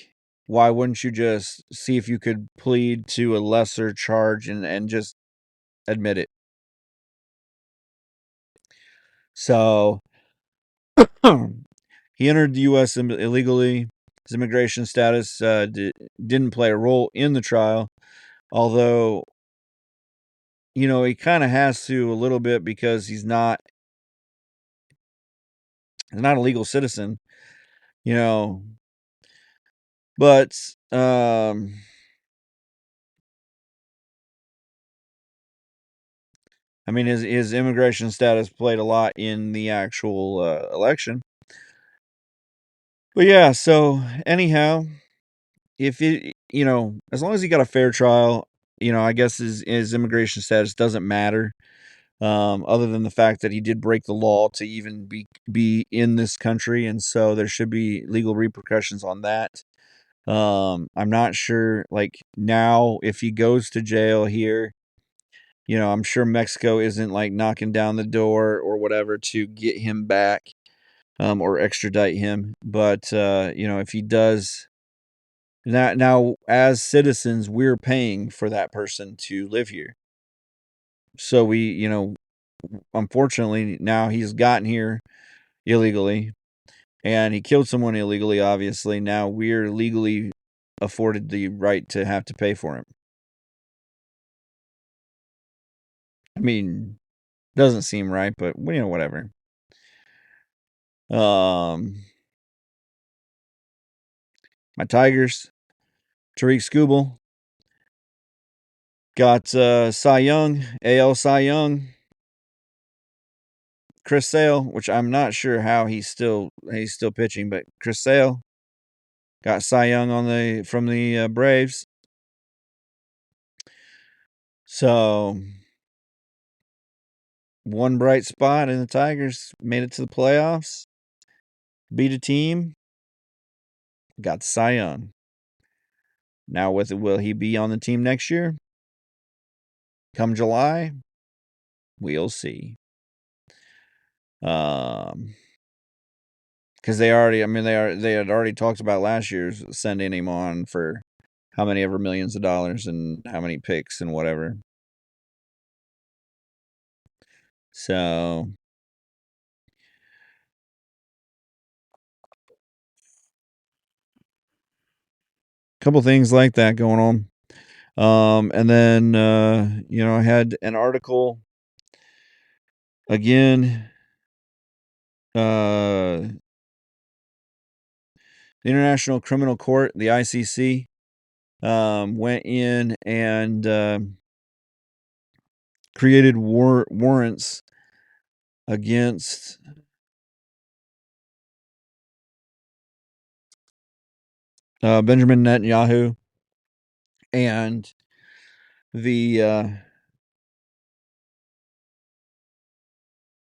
why wouldn't you just see if you could plead to a lesser charge and just admit it? So he entered the U.S. illegally. His immigration status didn't play a role in the trial, although he kind of has to a little bit because he's not a legal citizen, you know. But I mean, his immigration status played a lot in the actual election. But yeah, so anyhow, if it, as long as he got a fair trial, I guess his immigration status doesn't matter. Other than the fact that he did break the law to even be in this country, and so there should be legal repercussions on that. I'm not sure, like now, if he goes to jail here, I'm sure Mexico isn't like knocking down the door or whatever to get him back, or extradite him. But if he does, now as citizens, we're paying for that person to live here. So we, unfortunately, now he's gotten here illegally and he killed someone illegally. Obviously, now we're legally afforded the right to have to pay for him. I mean, doesn't seem right, but whatever. My Tigers, Tariq Skubal got Cy Young, AL Cy Young. Chris Sale, which I'm not sure how he's still pitching, but Chris Sale got Cy Young from the Braves. So one bright spot, and the Tigers made it to the playoffs, beat a team, got Cy Young. Now, will he be on the team next year? Come July, we'll see. Because they had already talked about last year's sending him on for how many ever millions of dollars and how many picks and whatever. So couple things like that going on. And then I had an article again. The International Criminal Court, the ICC, went in and created warrants against Benjamin Netanyahu and the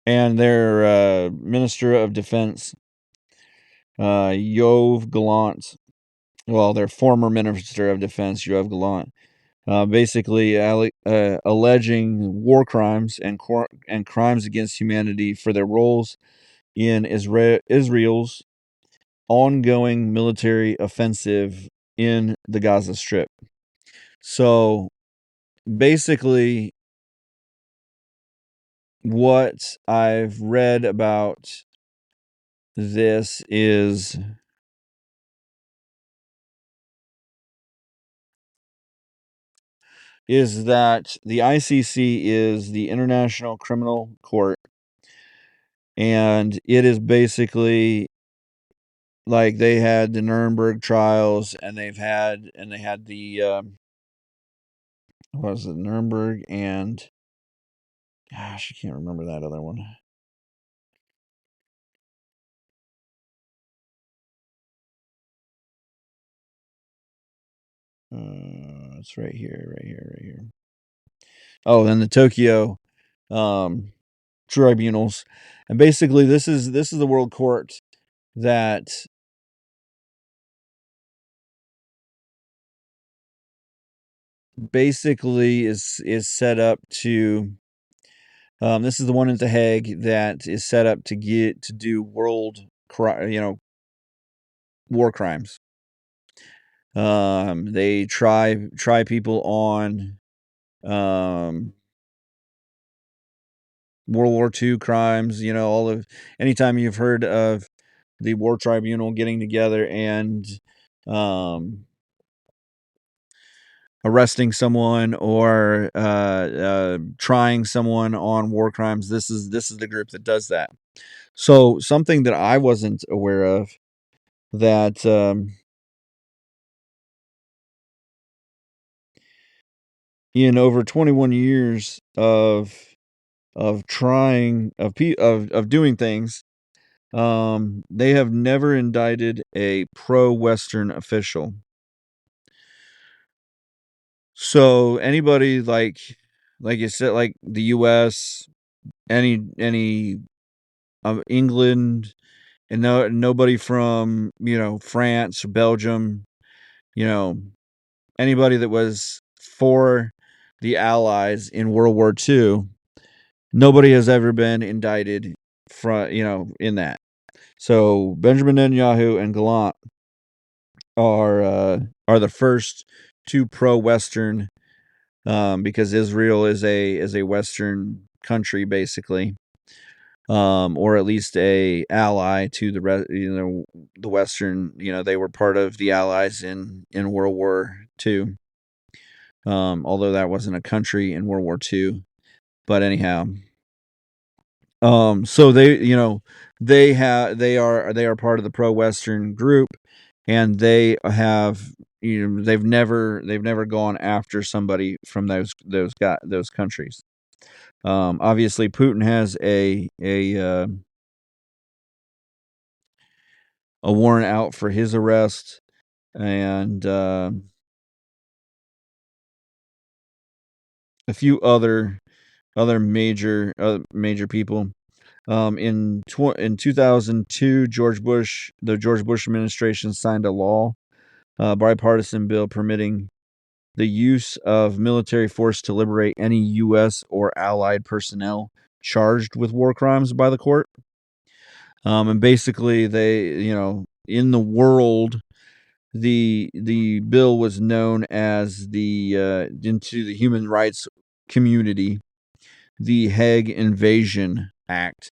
and their Minister of Defense, Yoav Gallant. Well, their former Minister of Defense, Yoav Gallant, basically alleging war crimes and crimes against humanity for their roles in Israel's ongoing military offensive in the Gaza Strip. So basically, what I've read about this is that the ICC is the International Criminal Court, and it is basically like they had the Nuremberg trials, and they had the what was it, Nuremberg, and gosh, I can't remember that other one. It's right here. Oh, then the Tokyo tribunals, and basically this is the world court that basically is set up to. This is the one in The Hague that is set up to do war crimes. They try people on World War II crimes, anytime you've heard of the War Tribunal getting together and um, arresting someone or trying someone on war crimes, this is the group that does that. So something that I wasn't aware of that in over 21 years of trying of doing things, they have never indicted a pro-Western official. So anybody like you said, like the U.S., any England, and nobody from France, Belgium, you know anybody that was for the Allies in World War II, nobody has ever been indicted in that. So Benjamin Netanyahu and Gallant are the first two pro-Western, because Israel is a Western country basically, or at least a ally to the Western. They were part of the Allies in World War II, although that wasn't a country in World War II. But anyhow, so they are part of the pro-Western group, and they've never gone after somebody from those countries. Obviously, Putin has a warrant out for his arrest, and a few other major people. In 2002, the George Bush administration signed a law, bipartisan bill permitting the use of military force to liberate any U.S. or allied personnel charged with war crimes by the court. And basically, in the world, the bill was known as into the human rights community, the Hague Invasion Act.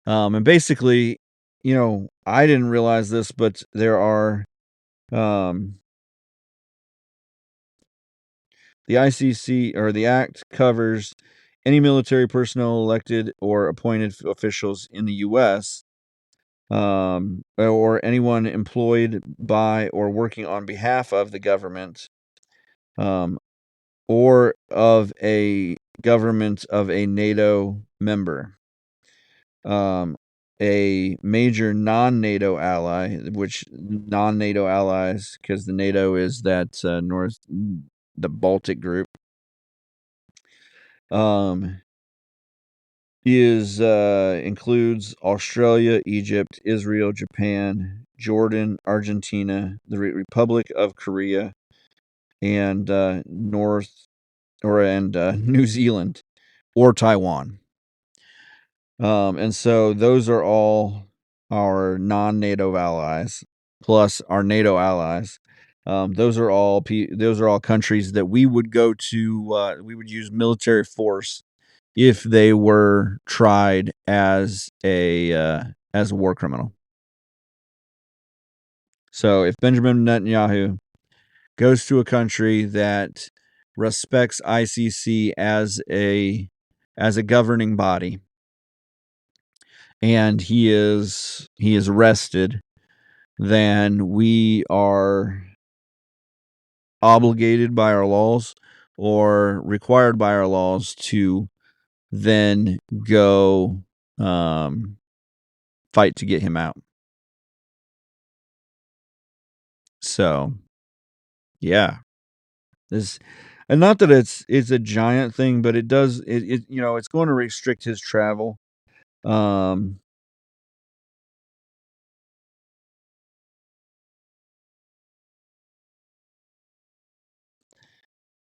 And basically, I didn't realize this, but there are the ICC, or the act, covers any military personnel, elected or appointed officials in the U.S., or anyone employed by or working on behalf of the government, um, or of a government of a NATO member, um, a major non-NATO ally, which non-NATO allies, because the NATO is that the Baltic group, um, includes Australia, Egypt, Israel, Japan, Jordan, Argentina, the Republic of Korea, and New Zealand or Taiwan. And so those are all our non-NATO allies, plus our NATO allies. Those are all countries that we would go to. We would use military force if they were tried as a war criminal. So if Benjamin Netanyahu goes to a country that respects ICC as a governing body, and he is arrested, then we are obligated by our laws, or required by our laws, to then go fight to get him out. So yeah, this, and not that it's a giant thing, but it's going to restrict his travel. Um,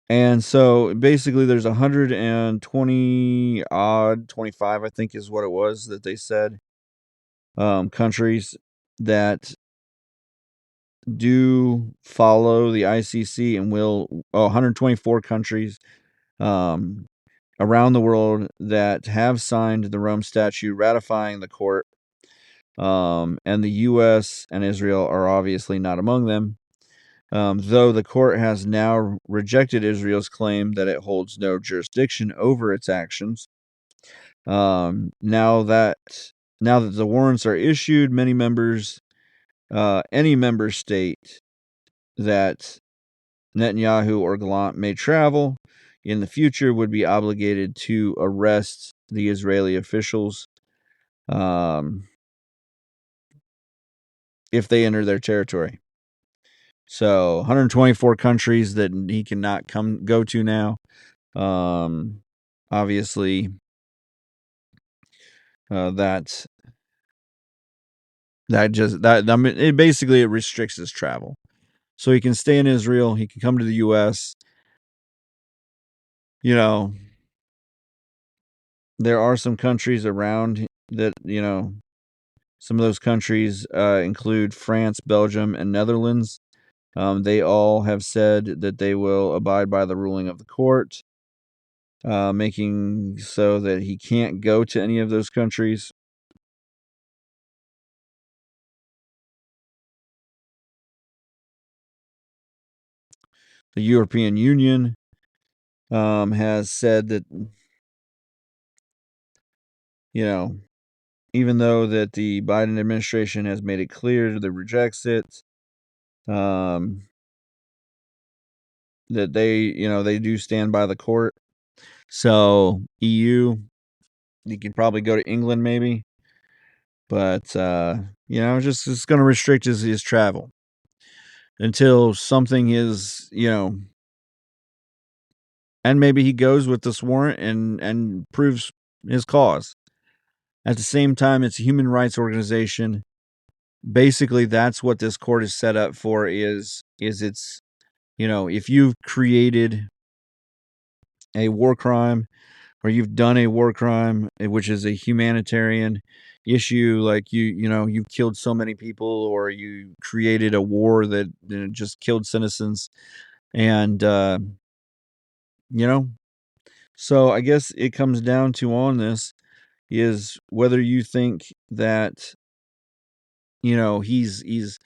and so basically, there's 120 odd, 25, I think, is what it was that they said, countries that do follow the ICC, and 124 countries, um, around the world that have signed the Rome Statute ratifying the court, and the U.S. and Israel are obviously not among them, though the court has now rejected Israel's claim that it holds no jurisdiction over its actions. Now that the warrants are issued, any member state that Netanyahu or Gallant may travel in the future would be obligated to arrest the Israeli officials if they enter their territory. So 124 countries that he cannot go to now. Obviously, that it basically it restricts his travel. So he can stay in Israel, he can come to the US. You know, there are some countries around that, some of those countries include France, Belgium, and Netherlands. They all have said that they will abide by the ruling of the court, making so that he can't go to any of those countries. The European Union has said that, even though that the Biden administration has made it clear that it rejects it, that they do stand by the court. So EU, you could probably go to England maybe, but it's going to restrict his travel until something is, and maybe he goes with this warrant and proves his cause. At the same time, it's a human rights organization. Basically, that's what this court is set up for. Is it's, if you've created a war crime or you've done a war crime, which is a humanitarian issue, like you've killed so many people, or you created a war that just killed citizens, and so I guess it comes down to on this is whether you think that he's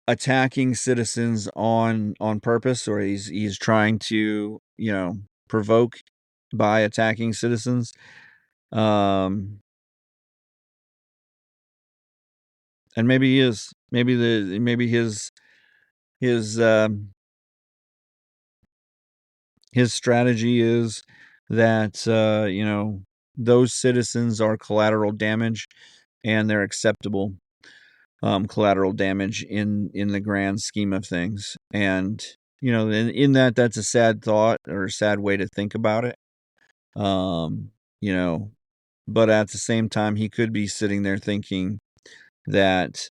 attacking citizens on purpose, or he's trying to provoke by attacking citizens. And maybe he is. Maybe his strategy is that those citizens are collateral damage, and they're acceptable collateral damage in the grand scheme of things. And in that's a sad thought, or a sad way to think about it. But at the same time, he could be sitting there thinking that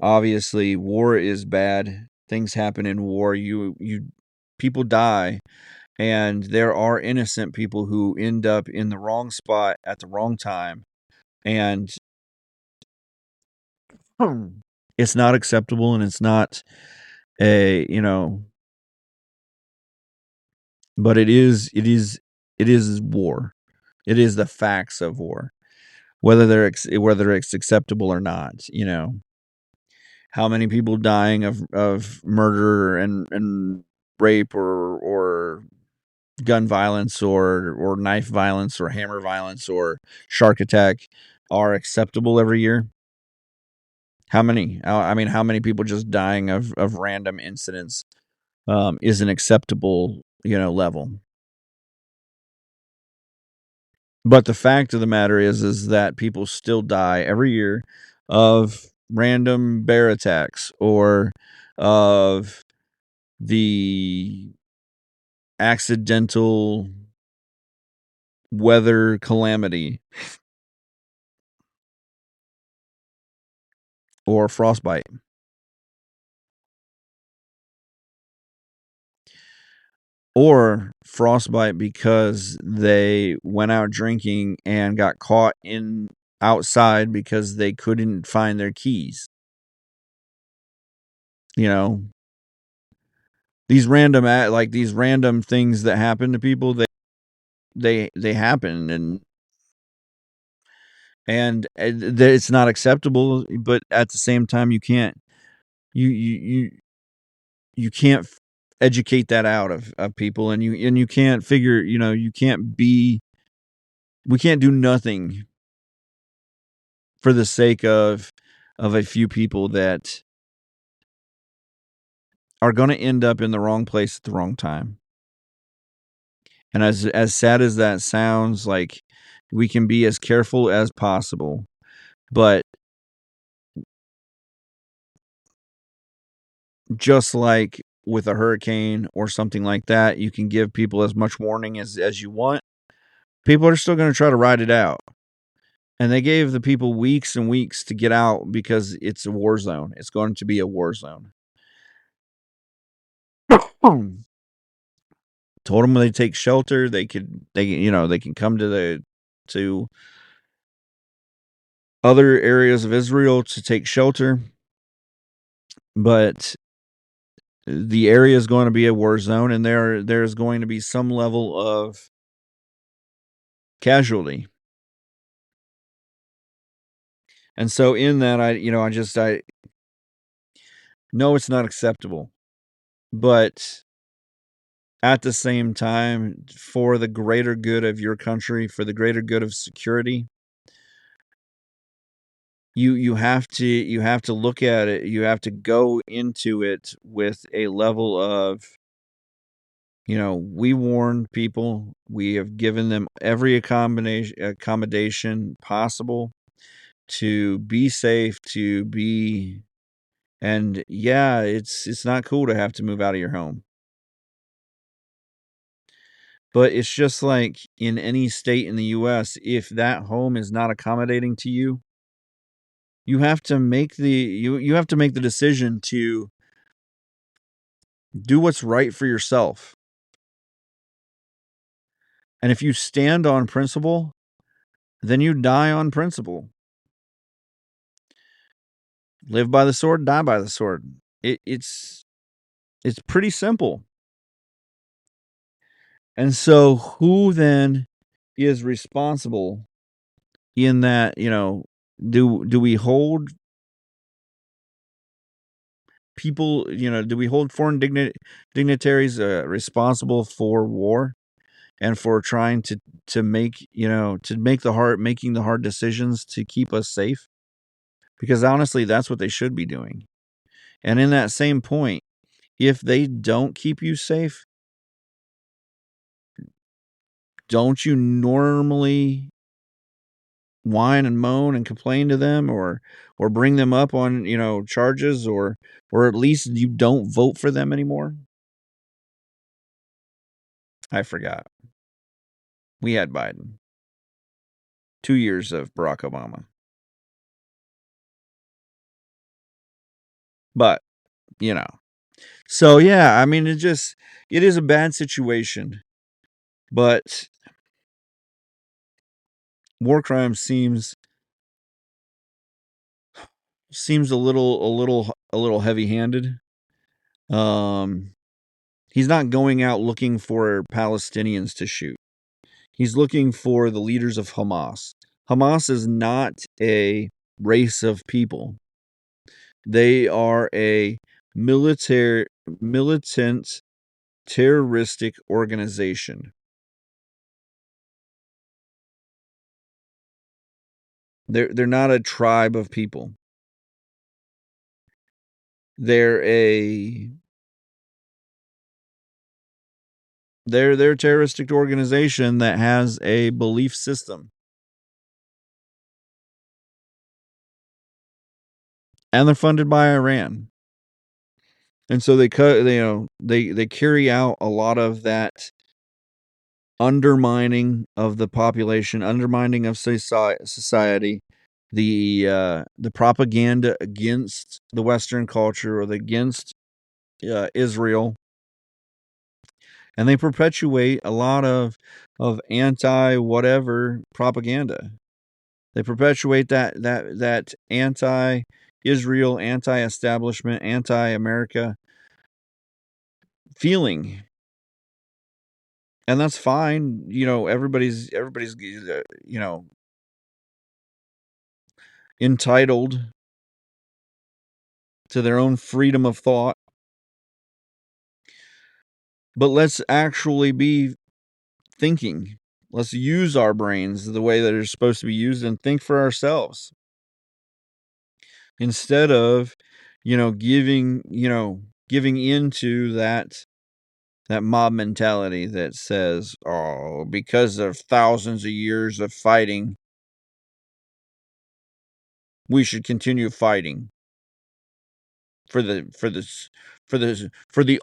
obviously war is bad. Things happen in war. People die, and there are innocent people who end up in the wrong spot at the wrong time, and it's not acceptable, and it's not but it is war. It is the facts of war, whether it's acceptable or not. How many people dying of murder and rape, or gun violence, or knife violence, or hammer violence, or shark attack are acceptable every year? How many? I mean, how many people just dying of random incidents is an acceptable level? But the fact of the matter is that people still die every year of random bear attacks, or of the accidental weather calamity, or frostbite. Or frostbite because they went out drinking and got caught outside because they couldn't find their keys. these these random things that happen to people, they happen, and it's not acceptable, but at the same time you you you you can't educate that out of people, and you can't figure, you can't be we can't do nothing for the sake of a few people that are going to end up in the wrong place at the wrong time. And as sad as that sounds, like, we can be as careful as possible, but just like with a hurricane or something like that, you can give people as much warning as you want. People are still going to try to ride it out. And they gave the people weeks and weeks to get out because it's a war zone. It's going to be a war zone. Told them they take shelter. They can come to other areas of Israel to take shelter, but the area is going to be a war zone, and there's going to be some level of casualty. And so in that, I know it's not acceptable, but at the same time, for the greater good of your country, for the greater good of security, you have to look at it. You have to go into it with a level of, we warned people. We have given them every accommodation possible to be safe, and yeah, it's not cool to have to move out of your home. But it's just like in any state in the US, if that home is not accommodating to you, you have to make you have to make the decision to do what's right for yourself. And if you stand on principle, then you die on principle. Live by the sword, die by the sword. It's pretty simple. And so who then is responsible in that, do we hold people, do we hold foreign dignitaries responsible for war and for trying to make, making the hard decisions to keep us safe? Because honestly, that's what they should be doing. And in that same point, if they don't keep you safe, don't you normally whine and moan and complain to them, or bring them up on, charges, or at least you don't vote for them anymore? I forgot. We had Biden. 2 years of Barack Obama. But, you know. So yeah, I mean, it is a bad situation, but war crime seems a little heavy-handed. He's not going out looking for Palestinians to shoot. He's looking for the leaders of Hamas. Hamas is not a race of people. They are a militant terroristic organization. They're not a tribe of people. They're a they're a terroristic organization that has a belief system. And they're funded by Iran. And so they carry out a lot of that undermining of the population, undermining of society, the propaganda against the Western culture, or against Israel, and they perpetuate a lot of anti whatever propaganda. They perpetuate that anti Israel, anti establishment, anti America feeling. And that's fine. Everybody's entitled to their own freedom of thought. But let's actually be thinking. Let's use our brains the way that they're supposed to be used and think for ourselves. Instead of, giving into that mob mentality that says, "Oh, because of thousands of years of fighting, we should continue fighting for the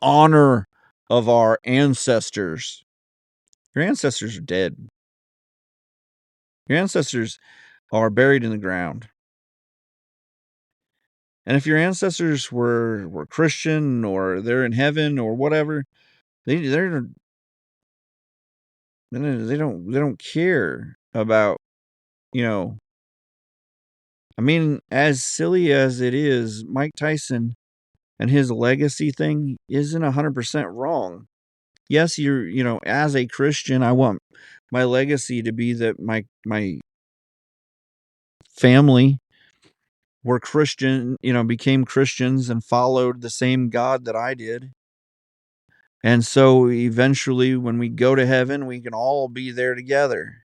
honor of our ancestors." Your ancestors are dead. Your ancestors are buried in the ground. And if your ancestors were Christian or they're in heaven or whatever, they don't care about, you know I mean, as silly as it is, Mike Tyson and his legacy thing isn't 100% wrong. Yes, as a Christian, I want my legacy to be that my family were Christian, became Christians and followed the same God that I did. And so eventually when we go to heaven, we can all be there together.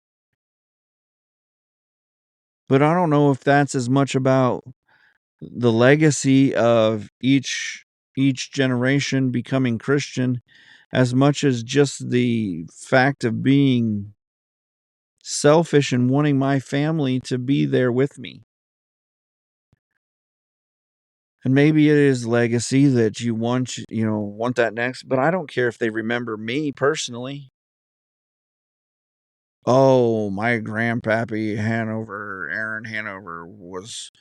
But I don't know if that's as much about the legacy of each generation becoming Christian as much as just the fact of being selfish and wanting my family to be there with me. And maybe it is legacy that you want that next, but I don't care if they remember me personally. Oh, my grandpappy Aaron Hanover was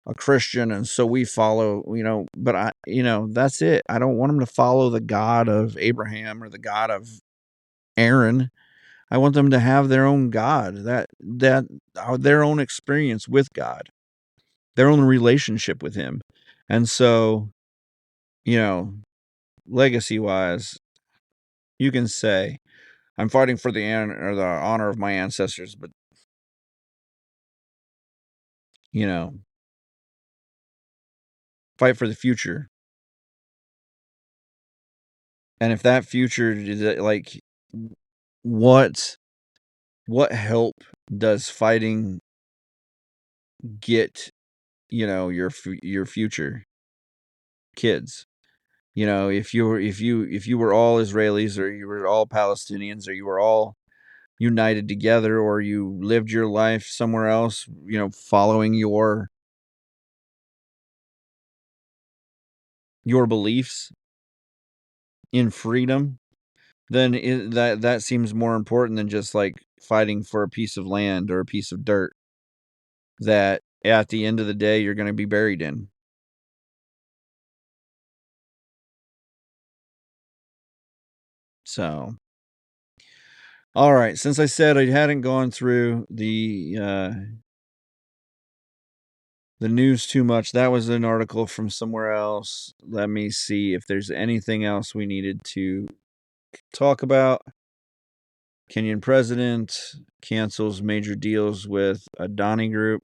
a Christian, and so we follow, but that's it. I don't want them to follow the God of Abraham or the God of Aaron. I want them to have their own God, their own experience with God, their own relationship with him. And so, legacy wise, you can say, I'm fighting for the honor of my ancestors, but, fight for the future. And if that future is like, what help does fighting get, your future kids? If you were all Israelis or you were all Palestinians or you were all united together or you lived your life somewhere else, following your beliefs in freedom, then that seems more important than just like fighting for a piece of land or a piece of dirt that at the end of the day you're going to be buried in. So, all right, since I said I hadn't gone through the news too much, that was an article from somewhere else. Let me see if there's anything else we needed to talk about. Kenyan president cancels major deals with Adani Group.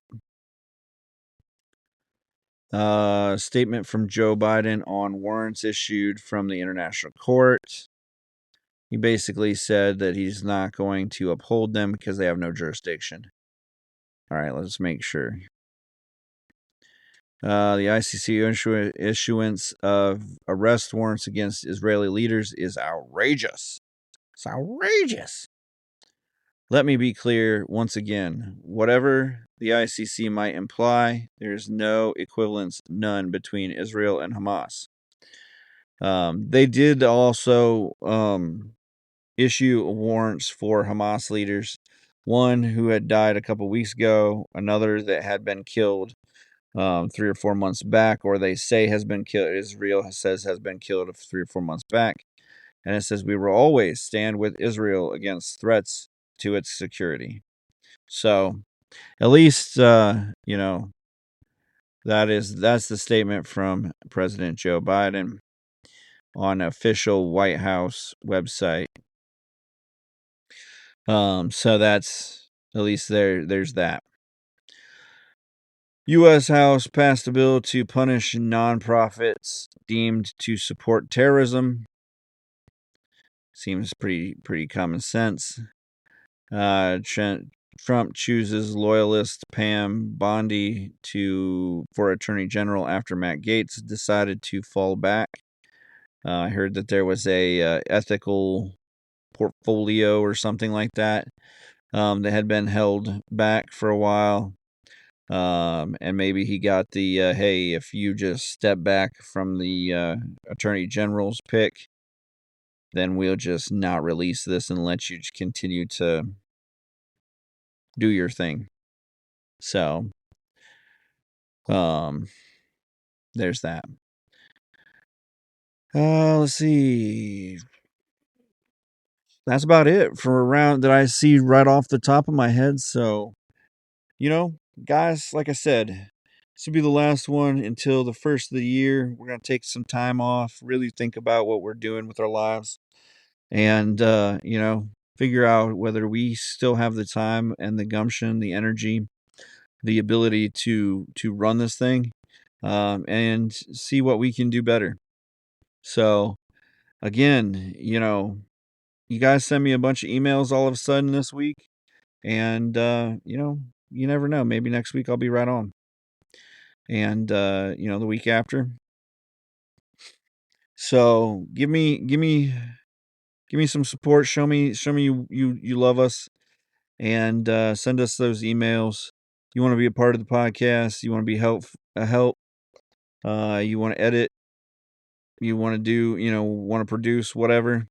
Statement from Joe Biden on warrants issued from the International Court. He basically said that he's not going to uphold them because they have no jurisdiction. All right, let's make sure. The ICC issuance of arrest warrants against Israeli leaders is outrageous. It's outrageous. Let me be clear once again. Whatever the ICC might imply, there is no equivalence, none, between Israel and Hamas. They did also issue warrants for Hamas leaders. One who had died a couple weeks ago, another that had been killed 3 or 4 months back, or they say has been killed. Israel says has been killed 3 or 4 months back. And it says, we will always stand with Israel against threats to its security. So at least, that's the statement from President Joe Biden. on official White House website. So that's at least there's that. U.S. House passed a bill to punish nonprofits deemed to support terrorism. Seems pretty common sense. Trump chooses loyalist Pam Bondi for Attorney General after Matt Gaetz decided to fall back. I heard that there was a ethical portfolio or something like that that had been held back for a while. And maybe he got the, hey, if you just step back from the Attorney General's pick, then we'll just not release this and let you continue to do your thing. So, there's that. Let's see. That's about it for a round that I see right off the top of my head. So, guys, like I said, this will be the last one until the first of the year. We're going to take some time off, really think about what we're doing with our lives, and, figure out whether we still have the time and the gumption, the energy, the ability to run this thing, and see what we can do better. So, again, you guys send me a bunch of emails all of a sudden this week, and, you never know. Maybe next week I'll be right on. And, the week after. So give me some support. Show me you love us, and send us those emails. You want to be a part of the podcast. You want to be help. You want to edit. You want to do. Want to produce whatever.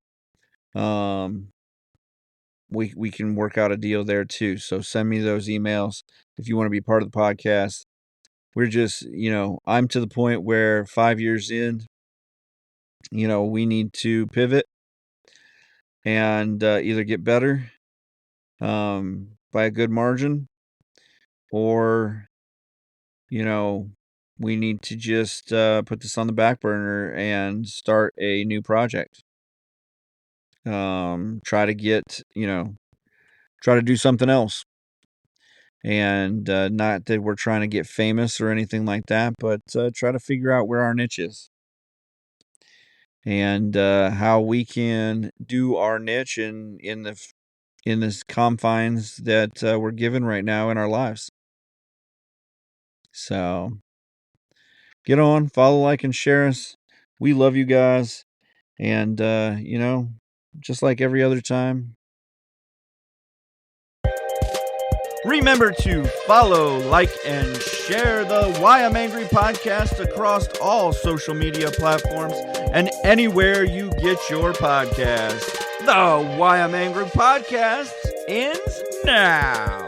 We can work out a deal there too. So send me those emails if you want to be part of the podcast. We're just, I'm to the point where 5 years in, we need to pivot and either get better by a good margin, or, we need to just put this on the back burner and start a new project. Try to do something else. And not that we're trying to get famous or anything like that, but try to figure out where our niche is. And how we can do our niche in this confines that we're given right now in our lives. So get on, follow, like, and share us. We love you guys. And, just like every other time, remember to follow, like, and share the Why I'm Angry podcast across all social media platforms and anywhere you get your podcasts. The Why I'm Angry podcast ends now.